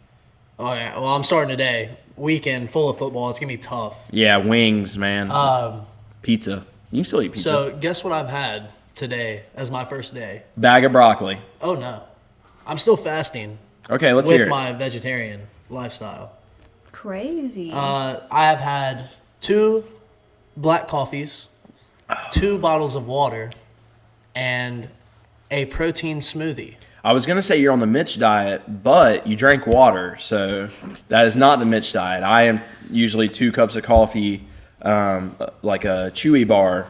Oh yeah. Well, I'm starting today. Weekend full of football. It's gonna be tough. Yeah, wings, man. Um. Pizza. You can still eat pizza. So guess what I've had today as my first day? Bag of broccoli. Oh no, I'm still fasting Okay, let's hear with it. my vegetarian lifestyle. crazy. I have had 2 black coffees, 2 bottles of water, and a protein smoothie. I was gonna say you're on the Mitch diet, but you drank water, so that is not the Mitch diet. I am usually 2 cups of coffee, like a Chewy bar,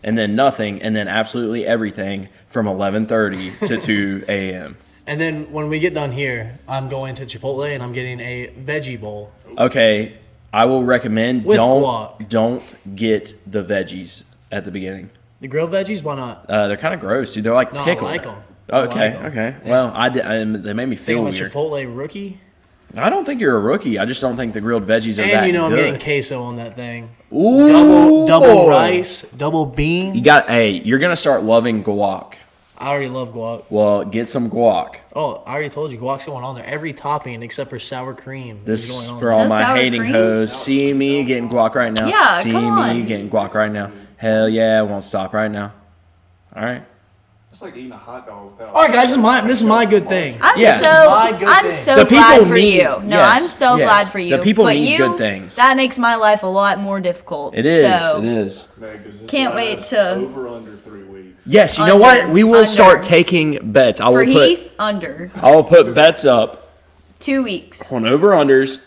and then nothing, and then absolutely everything from 11:30 to 2 a.m. And then when we get done here, I'm going to Chipotle and I'm getting a veggie bowl. Okay, I will recommend With don't guac. get the veggies at the beginning. The grilled veggies, why not? They're kind of gross, dude. They're like No, pickled. I like them. Okay, okay. Well, they made me Think feel I'm a weird. Chipotle rookie, I don't think you're a rookie. I just don't think the grilled veggies are that and you know I'm good. getting queso on that thing. Ooh, Double rice, double beans. You're gonna start loving guac. I already love guac. Well, get some guac. Oh, I already told you, guac's going on there. Every topping except for sour cream This is going on for there. all No my sour hating cream? hoes. See me getting guac right now. Yeah, See come me on. getting guac right now. Hell yeah, I won't stop right now. All right. It's like eating a hot dog without. All right, guys, this is my good thing. I'm Yeah. My good I'm thing. so The people glad for need- you. No, yes, I'm so yes. glad for you. The people but need you, good things. That makes my life a lot more difficult. It is. So, It is. Meg, does this Can't last wait to- over under 3 weeks. Yes. You know Under. what? We will Under. start taking bets. I For will put. Heath, under I will put bets up 2 weeks. on over unders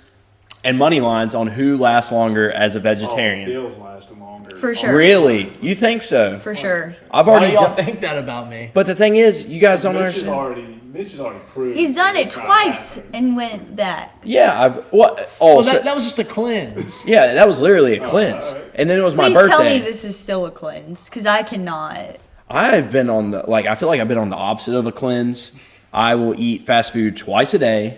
and money lines on who lasts longer as a Oh, vegetarian. deals lasting longer. For sure. Really? You think so? For sure. I've Why do already y'all done. think that about me? But the thing is, you guys don't Mitch has understand. already proved. He's done it it's not twice happening. and went back. Yeah, I've what? Oh, Well, so- that was just a cleanse. yeah, that was literally a cleanse, alright. and then it was my Please birthday. tell me this is still a cleanse, because I cannot. I've been on the I feel like I've been on the opposite of a cleanse. I will eat fast food twice a day.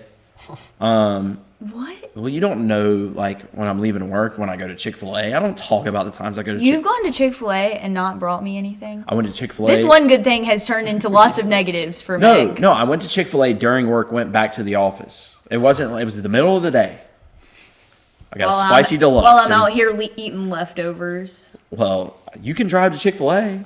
What? Well, you don't know when I'm leaving work when I go to Chick-fil-A. I don't talk about the times I go to. You've gone to Chick-fil-A and not brought me anything? I went to Chick-fil-A. This one good thing has turned into lots of negatives for No, Meg. no, I went to Chick-fil-A during work. Went back to the office. It wasn't. It was the middle of the day. I got a spicy deluxe. While I'm It was- out here eating leftovers. Well, you can drive to Chick-fil-A.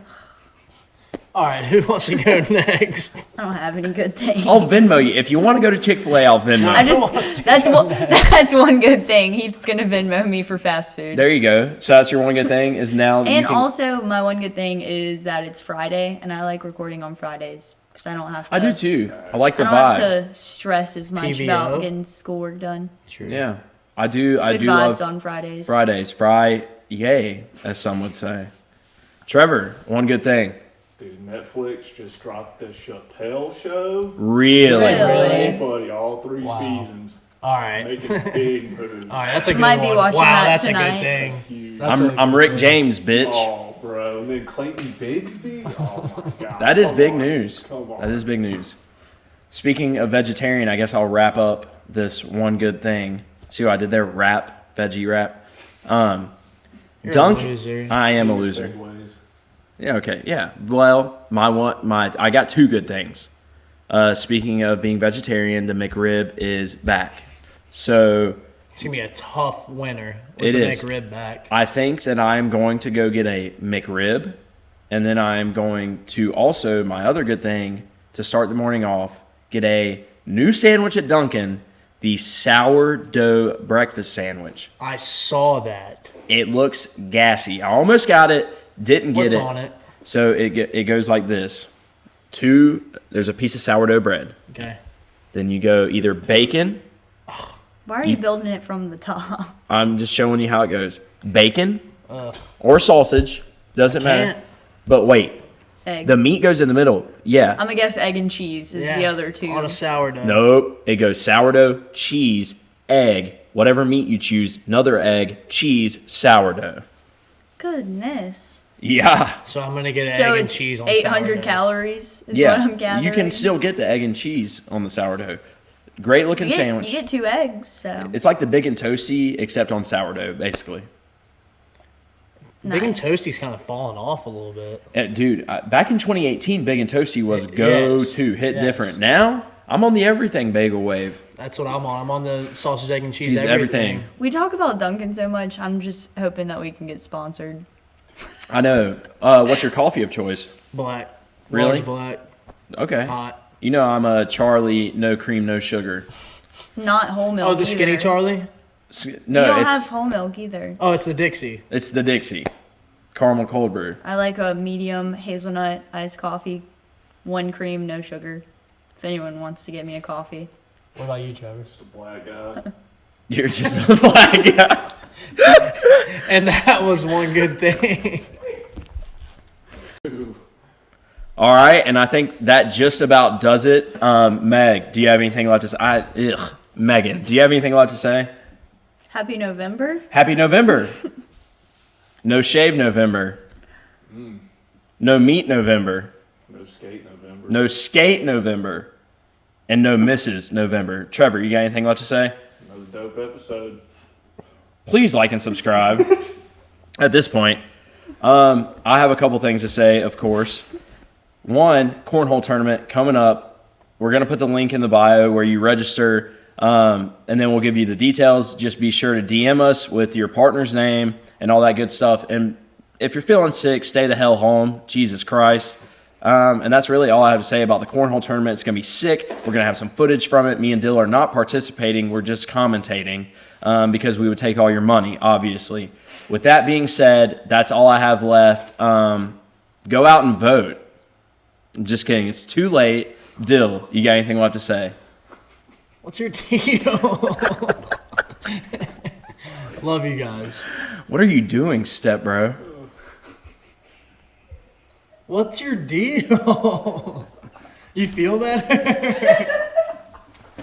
All right, who wants to go next? I don't have any good things. I'll Venmo you if you want to go to Chick-fil-A. I'll Venmo. I you. just that's one good thing. He's gonna Venmo me for fast food. There you go. So that's your one good thing is now. And you can, also, my one good thing is that it's Friday, and I like recording on Fridays because I don't have to. I do too. I like the I don't vibe. have to stress as much PVO? about getting schoolwork done. True. Yeah, I do. I Good do vibes love on Fridays. Fridays. Yay, as some would say. Trevor, one good thing. Dude, Netflix just dropped the Chappelle Show. Really? Really? Buddy, all 3 Wow. seasons. All right. Making big moves. All right, that's a good Might be one. watching Wow, that that's tonight. a good thing. That's huge. That's I'm a Rick good James, bitch. Oh, bro. And then Clayton Bigsby? Oh, my God. That is Come big on. news. Come on. That is big news. Speaking of vegetarian, I guess I'll wrap up this one good thing. See what I did there? Veggie wrap. You're Dunk. a loser. I am a Huge loser. segues. Yeah. Okay. Yeah. Well, I got 2 good things. Speaking of being vegetarian, the McRib is back. So It's gonna be a tough winter with It the is. McRib back. I think that I'm going to go get a McRib, and then I'm going to also, my other good thing to start the morning off, get a new sandwich at Dunkin', the sourdough breakfast sandwich. I saw that. It looks gassy. I almost got it, didn't get What's it. on it? So it goes like this. There's a piece of sourdough bread. Okay. Then you go either bacon, Why are you building it from the top? I'm just showing you how it goes. Bacon Ugh. or sausage, doesn't matter. Can't. But wait, Egg. the meat goes in the middle. Yeah. I'm gonna guess egg and cheese is the other two. On a sourdough. Nope. It goes sourdough, cheese, egg, whatever meat you choose, another egg, cheese, sourdough. Goodness. Yeah. So I'm gonna get So egg and it's cheese on 800 sourdough. calories is Yeah. what I'm gathering. You can still get the egg and cheese on the sourdough. Great looking you get, sandwich. You get 2 eggs, so It's like the Big and Toasty, except on sourdough, basically. Big and nice. Toasty's kind of fallen off a little bit. Dude, back in 2018, Big and Toasty was go-to, hit Yes. different. Now, I'm on the everything bagel wave. That's what I'm on. I'm on the sausage, egg, and cheese. Cheese, everything. We talk about Dunkin' so much. I'm just hoping that we can get sponsored. I know. What's your coffee of choice? Black. Really? Large black. Okay. Hot. You know I'm a Charlie, no cream, no sugar. Not whole milk. Oh, the skinny either. Charlie? No, You don't it's have whole milk either. Oh, it's the Dixie. it's the Dixie. Caramel cold brew. I like a medium hazelnut iced coffee, 1 cream, no sugar. If anyone wants to get me a coffee. What about you, Trevor? Just a black guy. You're just a black guy. And that was one good thing. All right, and I think that just about does it. Meg, do you have anything left to say? Megan, do you have anything left to say? Happy November. Happy November. No shave November. No meat November. No skate November. No skate November. And no misses November. Trevor, you got anything left to say? Another dope episode. Please like and subscribe. At this point, I have a couple things to say, of course. One, cornhole tournament coming up. We're going to put the link in the bio where you register, and then we'll give you the details. Just be sure to DM us with your partner's name and all that good stuff. And if you're feeling sick, stay the hell home. Jesus Christ. And that's really all I have to say about the cornhole tournament. It's going to be sick. We're going to have some footage from it. Me and Dill are not participating. We're just commentating because we would take all your money, obviously. With that being said, that's all I have left. Go out and vote. I'm just kidding. It's too late. Dill, you got anything left to say? What's your deal? Love you guys. What are you doing, step bro? What's your deal? You feel better?